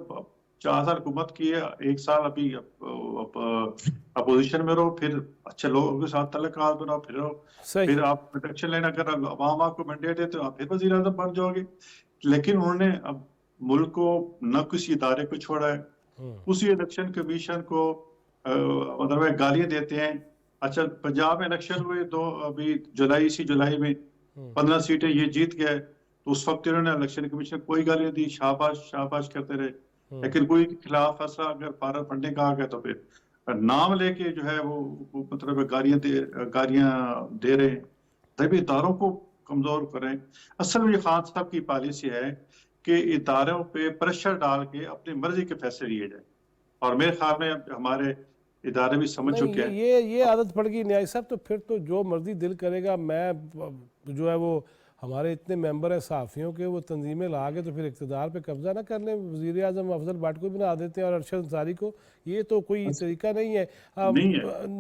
4 साल हुकूमत की है, 1 साल अभी अपोजिशन में रहो, फिर अच्छे लोगों के साथ तल्लुकात बनाओ, फिर आप प्रोटेक्शन लेना, अगर अवाम आपको मैंडेट है तो आप फिर वज़ीर आज़म बन जाओगे। लेकिन उन्होंने अब मुल्क को न किसी इदारे को छोड़ा है, उसी इलेक्शन कमीशन को मतलब गालियां देते हैं। अच्छा, पंजाब में इलेक्शन हुए तो अभी इसी जुलाई में 15 सीटें ये जीत गए, तो उस वक्त इन्होंने इलेक्शन कमीशन कोई गालियां दी, शाबाश करते रहे, लेकिन कोई के खिलाफ फैसला अगर पावर फंडिंग का आ गया तो फिर नाम लेके जो है वो मतलब गालियां दे रहे हैं। तभी इदारों को कमजोर करें। असल में खान साहब की पॉलिसी है कि इदारों पे प्रेशर डाल के अपनी मर्जी के फैसले लिए जाए, और मेरे ख्याल में हमारे इदारे भी समझ चुके हैं। ये आदत पड़ गई न्याय साहब, तो फिर तो जो मर्जी दिल करेगा, मैं जो है वो हमारे इतने मेंबर हैं सहाफ़ियों के, वो तंजीमें ला के तो फिर इक़्तिदार पे कब्जा ना कर लें, वज़ीर आज़म अफजल भट्ट को भी ना देते हैं और अरशद अंसारी को। ये तो कोई तरीका नहीं है।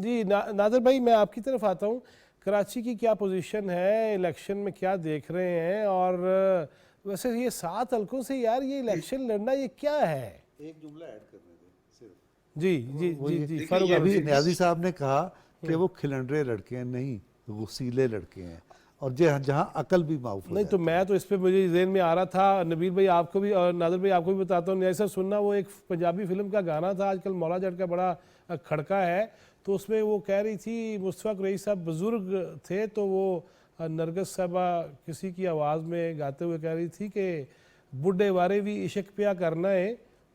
जी नाज़र भाई, मैं आपकी तरफ आता हूँ। कराची की क्या पोजीशन है, इलेक्शन में क्या देख रहे हैं, और वैसे ये 7 हल्कों से यार ये इलेक्शन लड़ना ये क्या है? एक जुमला ऐड करने दें सिर्फ। जी फारूक, अभी न्याजी साहब ने कहा कि वो खिलंडरे लड़के हैं, नहीं गुस्सीले लड़के हैं, और जहाँ अकल भी माऊफ नहीं। तो मैं तो इस पे मुझे ज़हन में आ रहा था, नबील भाई आपको भी और नाज़र भाई आपको भी बताता हूँ, ऐसा सुनना, वो एक पंजाबी फिल्म का गाना था, आजकल मौला जट का बड़ा खड़का है, तो उसमें वो कह रही थी, मुस्तफ़ा रईस साहब बुज़ुर्ग थे, तो वो नरगस साहबा किसी की आवाज़ में गाते हुए कह रही थी कि बुढ़े वारे भी इश्क पिया करना है,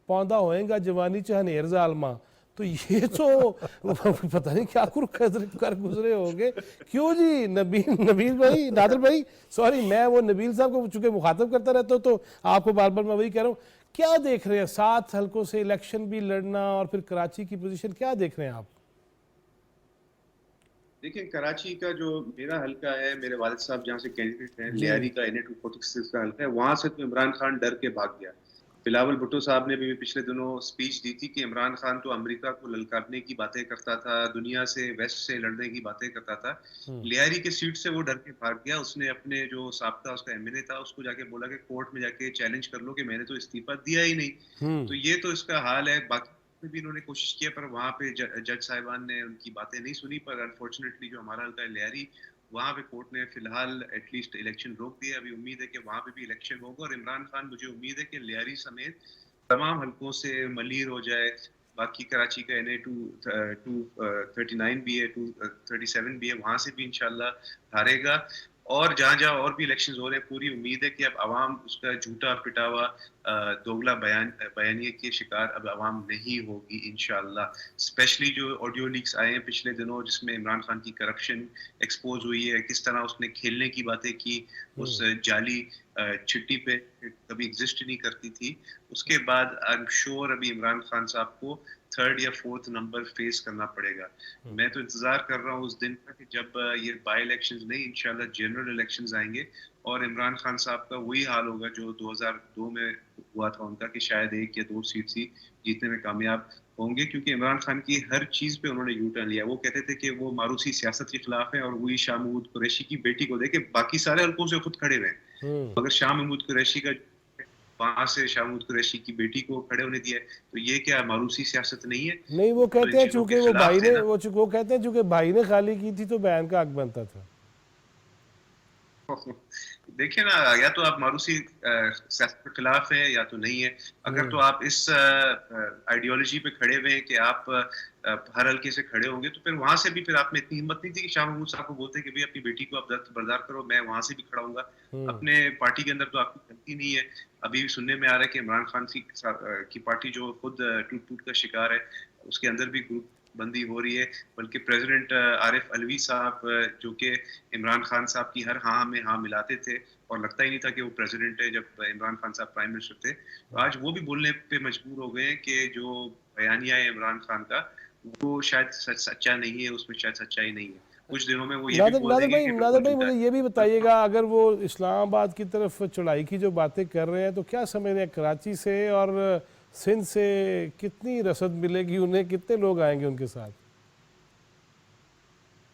पौधा होएगा जवानी च हनेर जालमा। तो ये तो पता नहीं क्या कर गुजरे होंगे। क्यों जी नबील भाई, नादर भाई, सॉरी मैं वो नबील साहब को चूंकि मुखातब करता रहता हूँ तो आपको बार बार मैं वही कह रहा हूँ, क्या देख रहे हैं 7 हल्कों से इलेक्शन भी लड़ना और फिर कराची की पोजीशन क्या देख रहे हैं आप? देखिए, कराची का जो मेरा हल्का है, मेरे वालिद साहब जहाँ से कैंडिडेट हैं, लियारी का NA 246 का हल्का है, वहाँ से तो इमरान खान डर के भाग गया। बिलावल भुट्टो साहब ने भी पिछले दिनों स्पीच दी थी कि इमरान खान तो अमेरिका को ललकारने की बातें करता था, दुनिया से वेस्ट से लड़ने की बातें करता था। लियारी के सीट से वो डर के भाग गया। उसने अपने जो साबका उसका MNA था उसको जाके बोला कि कोर्ट में जाके चैलेंज कर लो कि मैंने तो इस्तीफा दिया ही नहीं। तो ये तो इसका हाल है। बाकी भी इन्होंने कोशिश किया, पर वहाँ पे जज साहिबान ने उनकी बातें नहीं सुनी। पर अनफॉर्चुनेटली जो हमारा हल्का है लियारी, वहाँ पे कोर्ट ने फिलहाल एटलीस्ट इलेक्शन रोक दिया। अभी उम्मीद है कि वहाँ पे भी इलेक्शन होगा, और इमरान खान, मुझे उम्मीद है कि लियारी समेत तमाम हल्कों से मलीर हो जाए। बाकी कराची का NA 239 भी है, 237 भी है, वहाँ से भी इंशाल्लाह हारेगा। और जहाँ जहाँ और भी इलेक्शंस हो रहे हैं, पूरी उम्मीद है कि अब आवाम उसका झूठा पिटावा दोगला बयानिए के शिकार अब आवाम नहीं होगी इंशाल्लाह। स्पेशली जो ऑडियो लीक्स आए हैं पिछले दिनों, जिसमें इमरान खान की करप्शन एक्सपोज हुई है, किस तरह उसने खेलने की बातें की उस जाली चिट्ठी पे, कभी एग्जिस्ट नहीं करती थी। उसके बाद आई एम श्योर अभी इमरान खान साहब को 3rd या 4th नंबर फेस करना पड़ेगा। मैं तो इंतजार कर रहा हूँ उस दिन का कि जब ये बाई इलेक्शंस नहीं, इंशाल्लाह जनरल इलेक्शंस आएंगे और इमरान खान साहब का वही हाल होगा जो 2002 में हुआ था उनका, कि शायद 1 या 2 सीट्स ही जीतने में कामयाब होंगे। क्योंकि इमरान खान की हर चीज पे उन्होंने यू टर्न लिया। वो कहते थे कि वो मारूसी सियासत के खिलाफ है, और वही शाह महमूद कुरैशी की बेटी को देके बाकी सारे हल्कों से खुद खड़े हुए हैं। मगर शाह महमूद कुरैशी का वहां से शाह महमूद कुरैशी की बेटी को खड़े होने दिया है, तो ये क्या मारूसी सियासत नहीं है? नहीं, वो तो कहते इन हैं चीजों चूंकि के वो खिलाफ भाई थे ने ना। वो कहते हैं चूंकि भाई ने खाली की थी तो बयान का हक बनता था। देखिए ना, या तो आप मारूसी सियासत के खिलाफ हैं या तो नहीं है। अगर तो आप इस आइडियोलॉजी पे खड़े हुए हैं कि आप हर हल्के से खड़े होंगे, तो फिर वहां से भी फिर आप में इतनी हिम्मत नहीं थी कि शाह महमूद साहब को बोलते कि भाई अपनी बेटी को आप दर्द बर्दार करो, मैं वहां से भी खड़ा हूंगा। अपने पार्टी के अंदर तो आपकी गलती नहीं है। अभी सुनने में आ रहा है कि इमरान खान की पार्टी जो खुद टूट का शिकार है, उसके अंदर भी ग्रुप बंदी हो रही है। बल्कि प्रेसिडेंट आरिफ अलवी साहब जो कि इमरान खान साहब की हर हाँ में हाँ मिलाते थे और लगता ही नहीं था कि वो प्रेसिडेंट है जब इमरान खान साहब प्राइम मिनिस्टर थे, तो आज वो भी बोलने पे मजबूर हो गए हैं कि जो बयानिया है इमरान खान का वो शायद सच्चा नहीं है, उसमें शायद सच्चाई नहीं है। कुछ दिनों में वो ये भी बोल देंगे कि नादिर भाई मुझे ये भी बताइएगा, अगर वो इस्लामाबाद की तरफ चढ़ाई की जो बातें कर रहे हैं तो क्या समझ रहे हैं कराची से और सिंध से कितनी रसद मिलेगी उन्हें, कितने लोग आएंगे उनके साथ?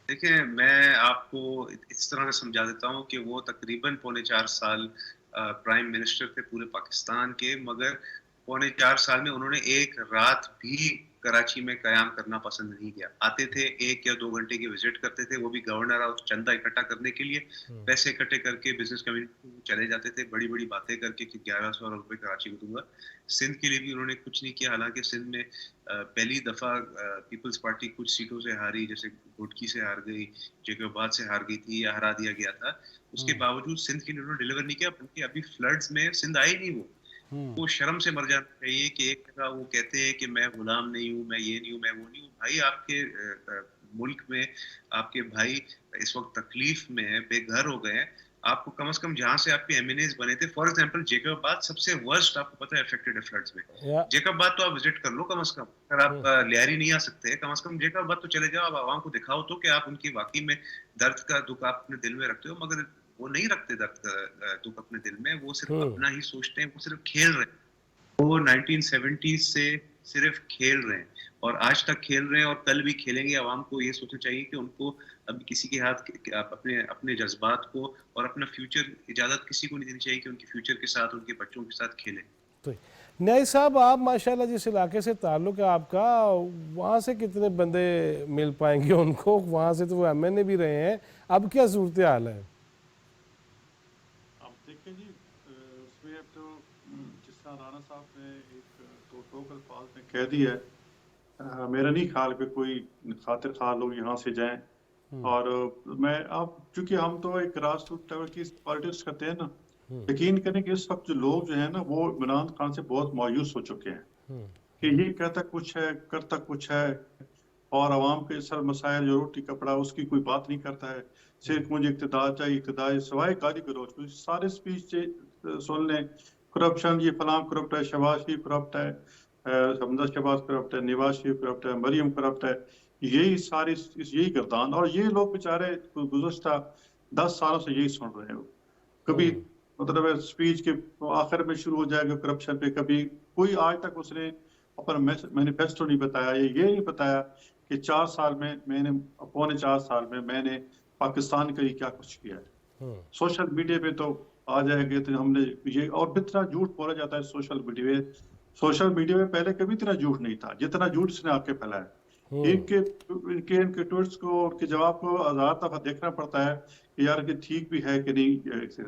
देखिए, मैं आपको इस तरह से समझा देता हूँ कि वो तकरीबन 3.25 साल प्राइम मिनिस्टर थे पूरे पाकिस्तान के, मगर 3.25 साल में उन्होंने एक रात भी कराची में कयाम करना पसंद नहीं किया। आते थे 1 या 2 घंटे की विजिट करते थे, वो भी गवर्नर हाउस चंदा इकट्ठा करने के लिए, पैसे इकट्ठे करके बिजनेस कम्युनिटी चले जाते थे, बड़ी बड़ी बातें करके कि 1100 रुपए कराची को दूंगा। सिंध के लिए भी उन्होंने कुछ नहीं किया, हालांकि सिंध में पहली दफा पीपल्स पार्टी कुछ सीटों से हारी, जैसे घोटकी से हार गई, जैकोबाद से हार गई थी या हरा दिया गया था। उसके बावजूद सिंध के लिए उन्होंने डिलीवर नहीं किया, बल्कि अभी फ्लड्स में सिंध आई नहीं। वो शर्म से मर जाना चाहिए कि एक जगह वो कहते हैं कि मैं गुलाम नहीं हूँ, मैं ये नहीं हूँ, मैं वो नहीं हूँ। भाई आपके मुल्क में आपके भाई इस वक्त तकलीफ में है, बेघर हो गए हैं। आपको कम से कम जहाँ से आपके एमएनएस बने थे, फॉर एग्जांपल जैकोबाद सबसे वर्स्ट आपको पता है अफेक्टेड है फ्लड्स में। जैकोबाद तो आप विजिट कर लो कम से कम, अगर आप लियारी नहीं आ सकते कम से कम जैकोबाद तो चले जाओ, आप आवाम को दिखाओ तो कि आप उनकी वाकई में दर्द का दुख आप अपने दिल में रखते हो। मगर वो नहीं रखते दर्द का दुख अपने दिल में, वो सिर्फ अपना ही सोचते हैं, वो सिर्फ खेल रहे हैं। वो 1970s से सिर्फ खेल रहे हैं और आज तक खेल रहे हैं और कल भी खेलेंगे। आवाम को ये सोचना चाहिए कि उनको अभी किसी के हाथ अपने जज्बात को और अपना फ्यूचर इजाजत किसी को नहीं देनी चाहिए कि उनके फ्यूचर के साथ, उनके बच्चों के साथ खेलें। तो न्याय साहब, आप माशाल्लाह जिस इलाके से ताल्लुक़ है आपका, वहाँ से कितने बंदे मिल पाएंगे उनको? वहाँ से तो वो एमएनए भी रहे हैं, अब क्या सूरत हाल है? अब देखिए जी, उसमें अब तो जिस तरह राणा साहब ने एक तो टोक अल्फाज में कह दिया है, मेरा नहीं ख्याल कि कोई खातिर खा लोग यहाँ से जाएं। और मैं अब चूंकि हम तो एक ग्रास रूट लेवल की पॉलिटिक्स करते हैं ना, यकीन करें कि इस वक्त जो लोग जो है ना वो इमरान खान से बहुत मायूस हो चुके हैं कि ये कहता कुछ है करता कुछ है और आवाम के सर मसाइल जो रोटी कपड़ा उसकी कोई बात नहीं करता है। सिर्फ मुझे इक़्तिदार चाहिए, इक़्तिदार सिवाय गाली गलौज सारे स्पीच सुन लें, करप्शन, ये फलां करप्ट है, शहबाज शरीफ करप्ट है, हमजा शहबाज करप्ट है, नवाज शरीफ करप्ट है, मरियम करप्ट है, यही सारी यही गर्दान। और ये लोग बेचारे गुज़श्ता 10 सालों से यही सुन रहे हो। कभी मतलब स्पीच के आखिर में शुरू हो जाएगा करप्शन पे, कभी कोई आज तक उसने अपना मैनिफेस्टो नहीं बताया, ये नहीं बताया कि 4 साल में मैंने 4.25 साल में मैंने पाकिस्तान के लिए क्या कुछ किया है। सोशल मीडिया पे तो आ जाएंगे तो हमने ये, और इतना झूठ बोला जाता है सोशल मीडिया में पहले कभी इतना झूठ नहीं था जितना झूठ इसने आपके फैलाया। इनके ट्वीट्स को, उनके जवाब को 1000 दफा देखना पड़ता है कि यार कि ठीक भी है कि नहीं।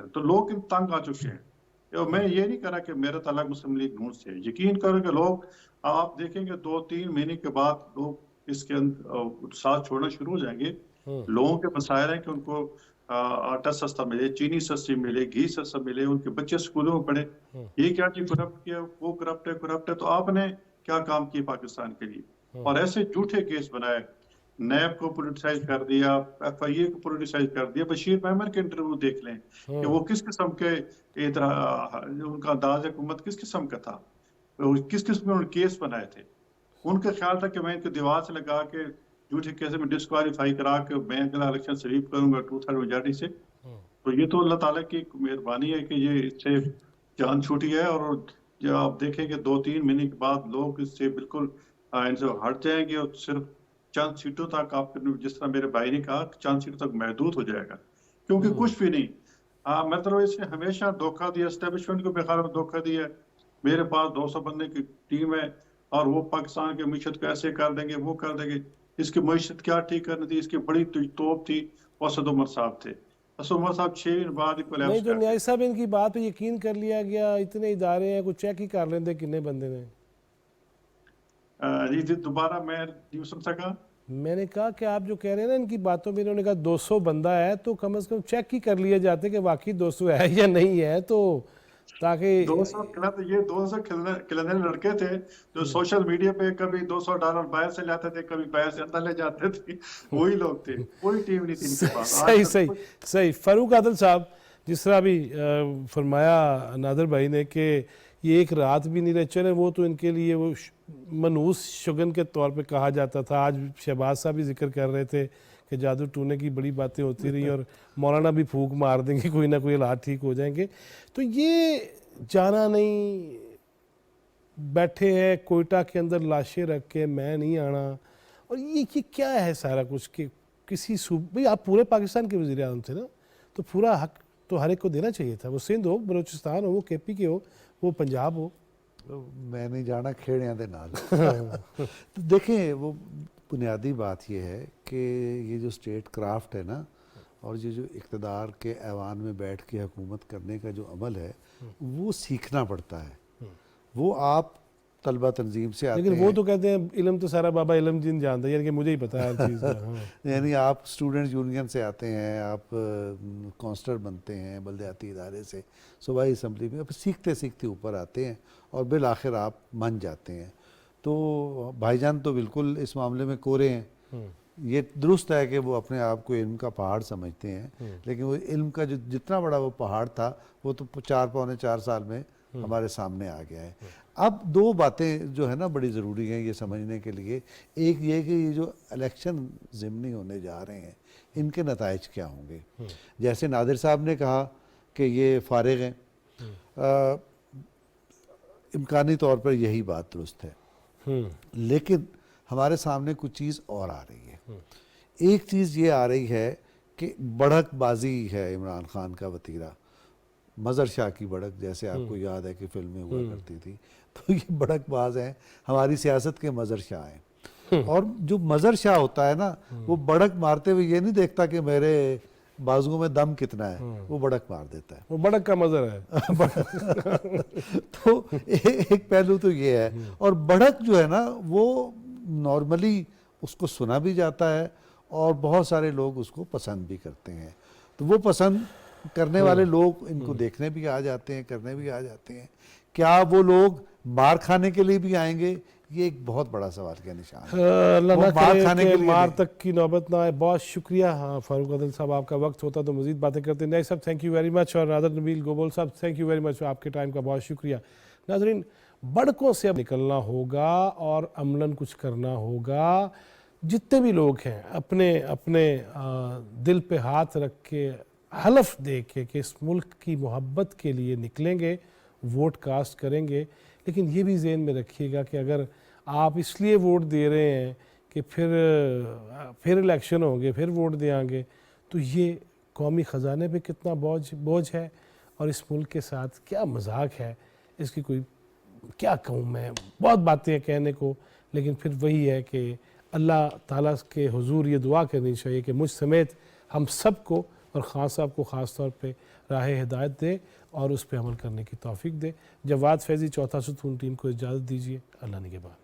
तो लोग तंग आ चुके हैं। मैं ये नहीं कह रहा कि मेरा ताल्लुक मुस्लिम लीग नून से, यकीन करो कि लोग आप देखेंगे 2-3 महीने के बाद लोग इसके अंदर साथ छोड़ना शुरू हो जाएंगे। लोगों के मसाइल हैं कि उनको आटा सस्ता मिले, चीनी सस्ती मिले, घी सस्ता मिले, उनके बच्चे स्कूलों में पढ़े। ये क्या जी करप्ट किया, वो करप्ट है। तो आपने क्या काम किया पाकिस्तान के लिए? और ऐसे झूठे केस बनाए, नैब को पोलिटिसाइज कर दिया, FIA को पोलिटिसाइज कर दिया। बशीर मेमन के इंटरव्यू देख लें कि वो किस किस्म के उनका अंदाज हुकूमत किस किस्म का था, किस किस्म के उन्होंने केस बनाए थे। उनका ख्याल था कि मैं इनको दीवार से लगा के झूठे केस में डिस्क्वालीफाई करा के मैं अगला इलेक्शन स्वीप करूंगा 2/3 मेजॉरिटी से। तो ये तो अल्लाह ताला की मेहरबानी है कि ये इससे जान छूटी है। और जब आप देखेंगे 2-3 महीने के बाद लोग इससे बिल्कुल इनसे हट जाएंगे और सिर्फ चंद सीटों तक, आप जिस तरह मेरे भाई ने कहा, चंद सीटों तक महदूद हो जाएगा। क्योंकि कुछ भी नहीं, हाँ मतलब इसने हमेशा धोखा दिया, एस्टेब्लिशमेंट को बेकार में धोखा दिया। मेरे पास 200 बंदे की टीम है और वो पाकिस्तान की मीशत को ऐसे कर देंगे, वो कर देंगे। इसकी मीशत क्या ठीक करनी थी, इसकी बड़ी तोप थी वो असद उमर साहब थे। असद उमर साहब 6 दिन बाद ही कोलैप्स नहीं तो कर न्याय साहब इनकी बात पे यकीन कर लिया गया, इतने इदारे हैं, कुछ चेक ही कर लेते कितने बंदे ने। गए। जी दोबारा मैं नहीं सुन सका। मैंने कहा कि आप जो कह रहे हैं ना इनकी बातों में, इन्होंने कहा 200 बंदा है तो कम से कम चेक ही कर लिया जाते कि वाकई 200 है या नहीं है, तो ताकि 200 ये 200 खिलने लड़के थे जो सोशल मीडिया पे कभी $200 बाहर से लाते थे, कभी बाहर से अंदर ले जाते थे, वही लोग थे, कोई टीम नहीं थी इनके पास। सही सही सही। फारूक आदिल साहब, जिस तरह अभी फरमाया नादर भाई ने कि ये एक रात भी नहीं रहे, चले वो तो इनके लिए वो मनूस शुगन के तौर पे कहा जाता था। आज शहबाज साहब भी जिक्र कर रहे थे कि जादू टूने की बड़ी बातें होती रही और मौलाना भी फूंक मार देंगे, कोई ना कोई हालात ठीक हो जाएंगे। तो ये जाना नहीं, बैठे हैं कोयटा के अंदर लाशें रख के, मैं नहीं आना, और ये क्या है सारा कुछ कि किसी भाई आप पूरे पाकिस्तान के वज़ीर आज़म थे ना, तो पूरा हक तो हर एक को देना चाहिए था, वो सिंध हो, बलूचिस्तान हो, वो केपी के हो, वो पंजाब हो। मैं नहीं जाना खेड़ियां दे नाल। तो देखें, वो बुनियादी बात ये है कि ये जो स्टेट क्राफ्ट है ना, और ये जो इक़्तिदार के ऐवान में बैठ के हुकूमत करने का जो अमल है, वो सीखना पड़ता है। वो आप तलबा तंजीम से आते हैं, लेकिन वो तो कहते हैं इल्म तो सारा बाबा इल्म जिन जानता है, यानी कि मुझे ही पता है हर चीज़ का। हाँ। यानी आप स्टूडेंट यूनियन से आते हैं, आप काउंसलर बनते हैं बलदियाती इदारे से, सूबाई असम्बली में, अब सीखते सीखते ऊपर आते हैं और बिल आखिर आप मन जाते हैं। तो भाईजान तो बिल्कुल इस मामले में कोरे हैं। ये दुरुस्त है कि वो अपने आप को इल्म का पहाड़ समझते हैं, लेकिन वो इल्म का जो जितना बड़ा वो पहाड़ था, वो तो 4 साल में हमारे सामने आ गया है। अब दो बातें जो है ना बड़ी ज़रूरी हैं ये समझने के लिए। एक ये कि ये जो इलेक्शन ज़िमनी होने जा रहे हैं, इनके नताइज क्या होंगे। जैसे नादिर साहब ने कहा कि ये फारिग हैं, इम्कानी तौर पर यही बात दुरुस्त है, लेकिन हमारे सामने कुछ चीज़ और आ रही है। एक चीज़ ये आ रही है कि बढ़कबाजी है इमरान खान का वतीरा, मज़र शाह की बढ़क, जैसे आपको याद है कि फिल्में हुआ करती थी, तो ये बढ़कबाज हैं, हमारी सियासत के मज़र शाह हैं। और जो मज़र शाह होता है ना, वो बढ़क मारते हुए ये नहीं देखता कि मेरे बाजुओं में दम कितना है, वो बढ़क मार देता है, वो बढ़क का मज़र है। तो एक पहलू तो ये है। और बढ़क जो है ना, वो नॉर्मली उसको सुना भी जाता है और बहुत सारे लोग उसको पसंद भी करते हैं। तो वो पसंद करने वाले लोग इनको देखने भी आ जाते हैं, करने भी आ जाते हैं। क्या वो लोग मार खाने के लिए भी आएंगे, ये एक बहुत बड़ा सवाल का निशान है। अल्लाह वो ना मार करे खाने कि के लिए मार नहीं। तक की नौबत ना आए। बहुत शुक्रिया। हाँ फारूक आदिल साहब, आपका वक्त होता तो मज़ीद बातें करते। नहीं साहब थैंक यू वेरी मच, और नादर नबील गोबोल साहब थैंक यू वेरी मच, आपके टाइम का बहुत शुक्रिया। नाज़रीन, बढ़कों से अब निकलना होगा और अमलन कुछ करना होगा। जितने भी लोग हैं अपने अपने दिल पे हाथ रख के हलफ दे के कि इस मुल्क की मोहब्बत के लिए निकलेंगे, वोट कास्ट करेंगे। लेकिन ये भी ज़हन में रखिएगा कि अगर आप इसलिए वोट दे रहे हैं कि फिर इलेक्शन होंगे, फिर वोट देंगे, तो ये कौमी ख़जाने पे कितना बोझ है और इस मुल्क के साथ क्या मजाक है, इसकी कोई क्या कहूँ मैं, बहुत बातें हैं कहने को। लेकिन फिर वही है कि अल्लाह ताला के हुजूर ये दुआ करनी चाहिए कि मुझ समेत हम सब को और ख़ान साहब को ख़ास तौर पे राह हिदायत दे और उस पर अमल करने की तौफीक दे। जवाद फैज़ी चौथा सुतून टीम को इजाज़त दीजिए। अल्लाह निगहबान।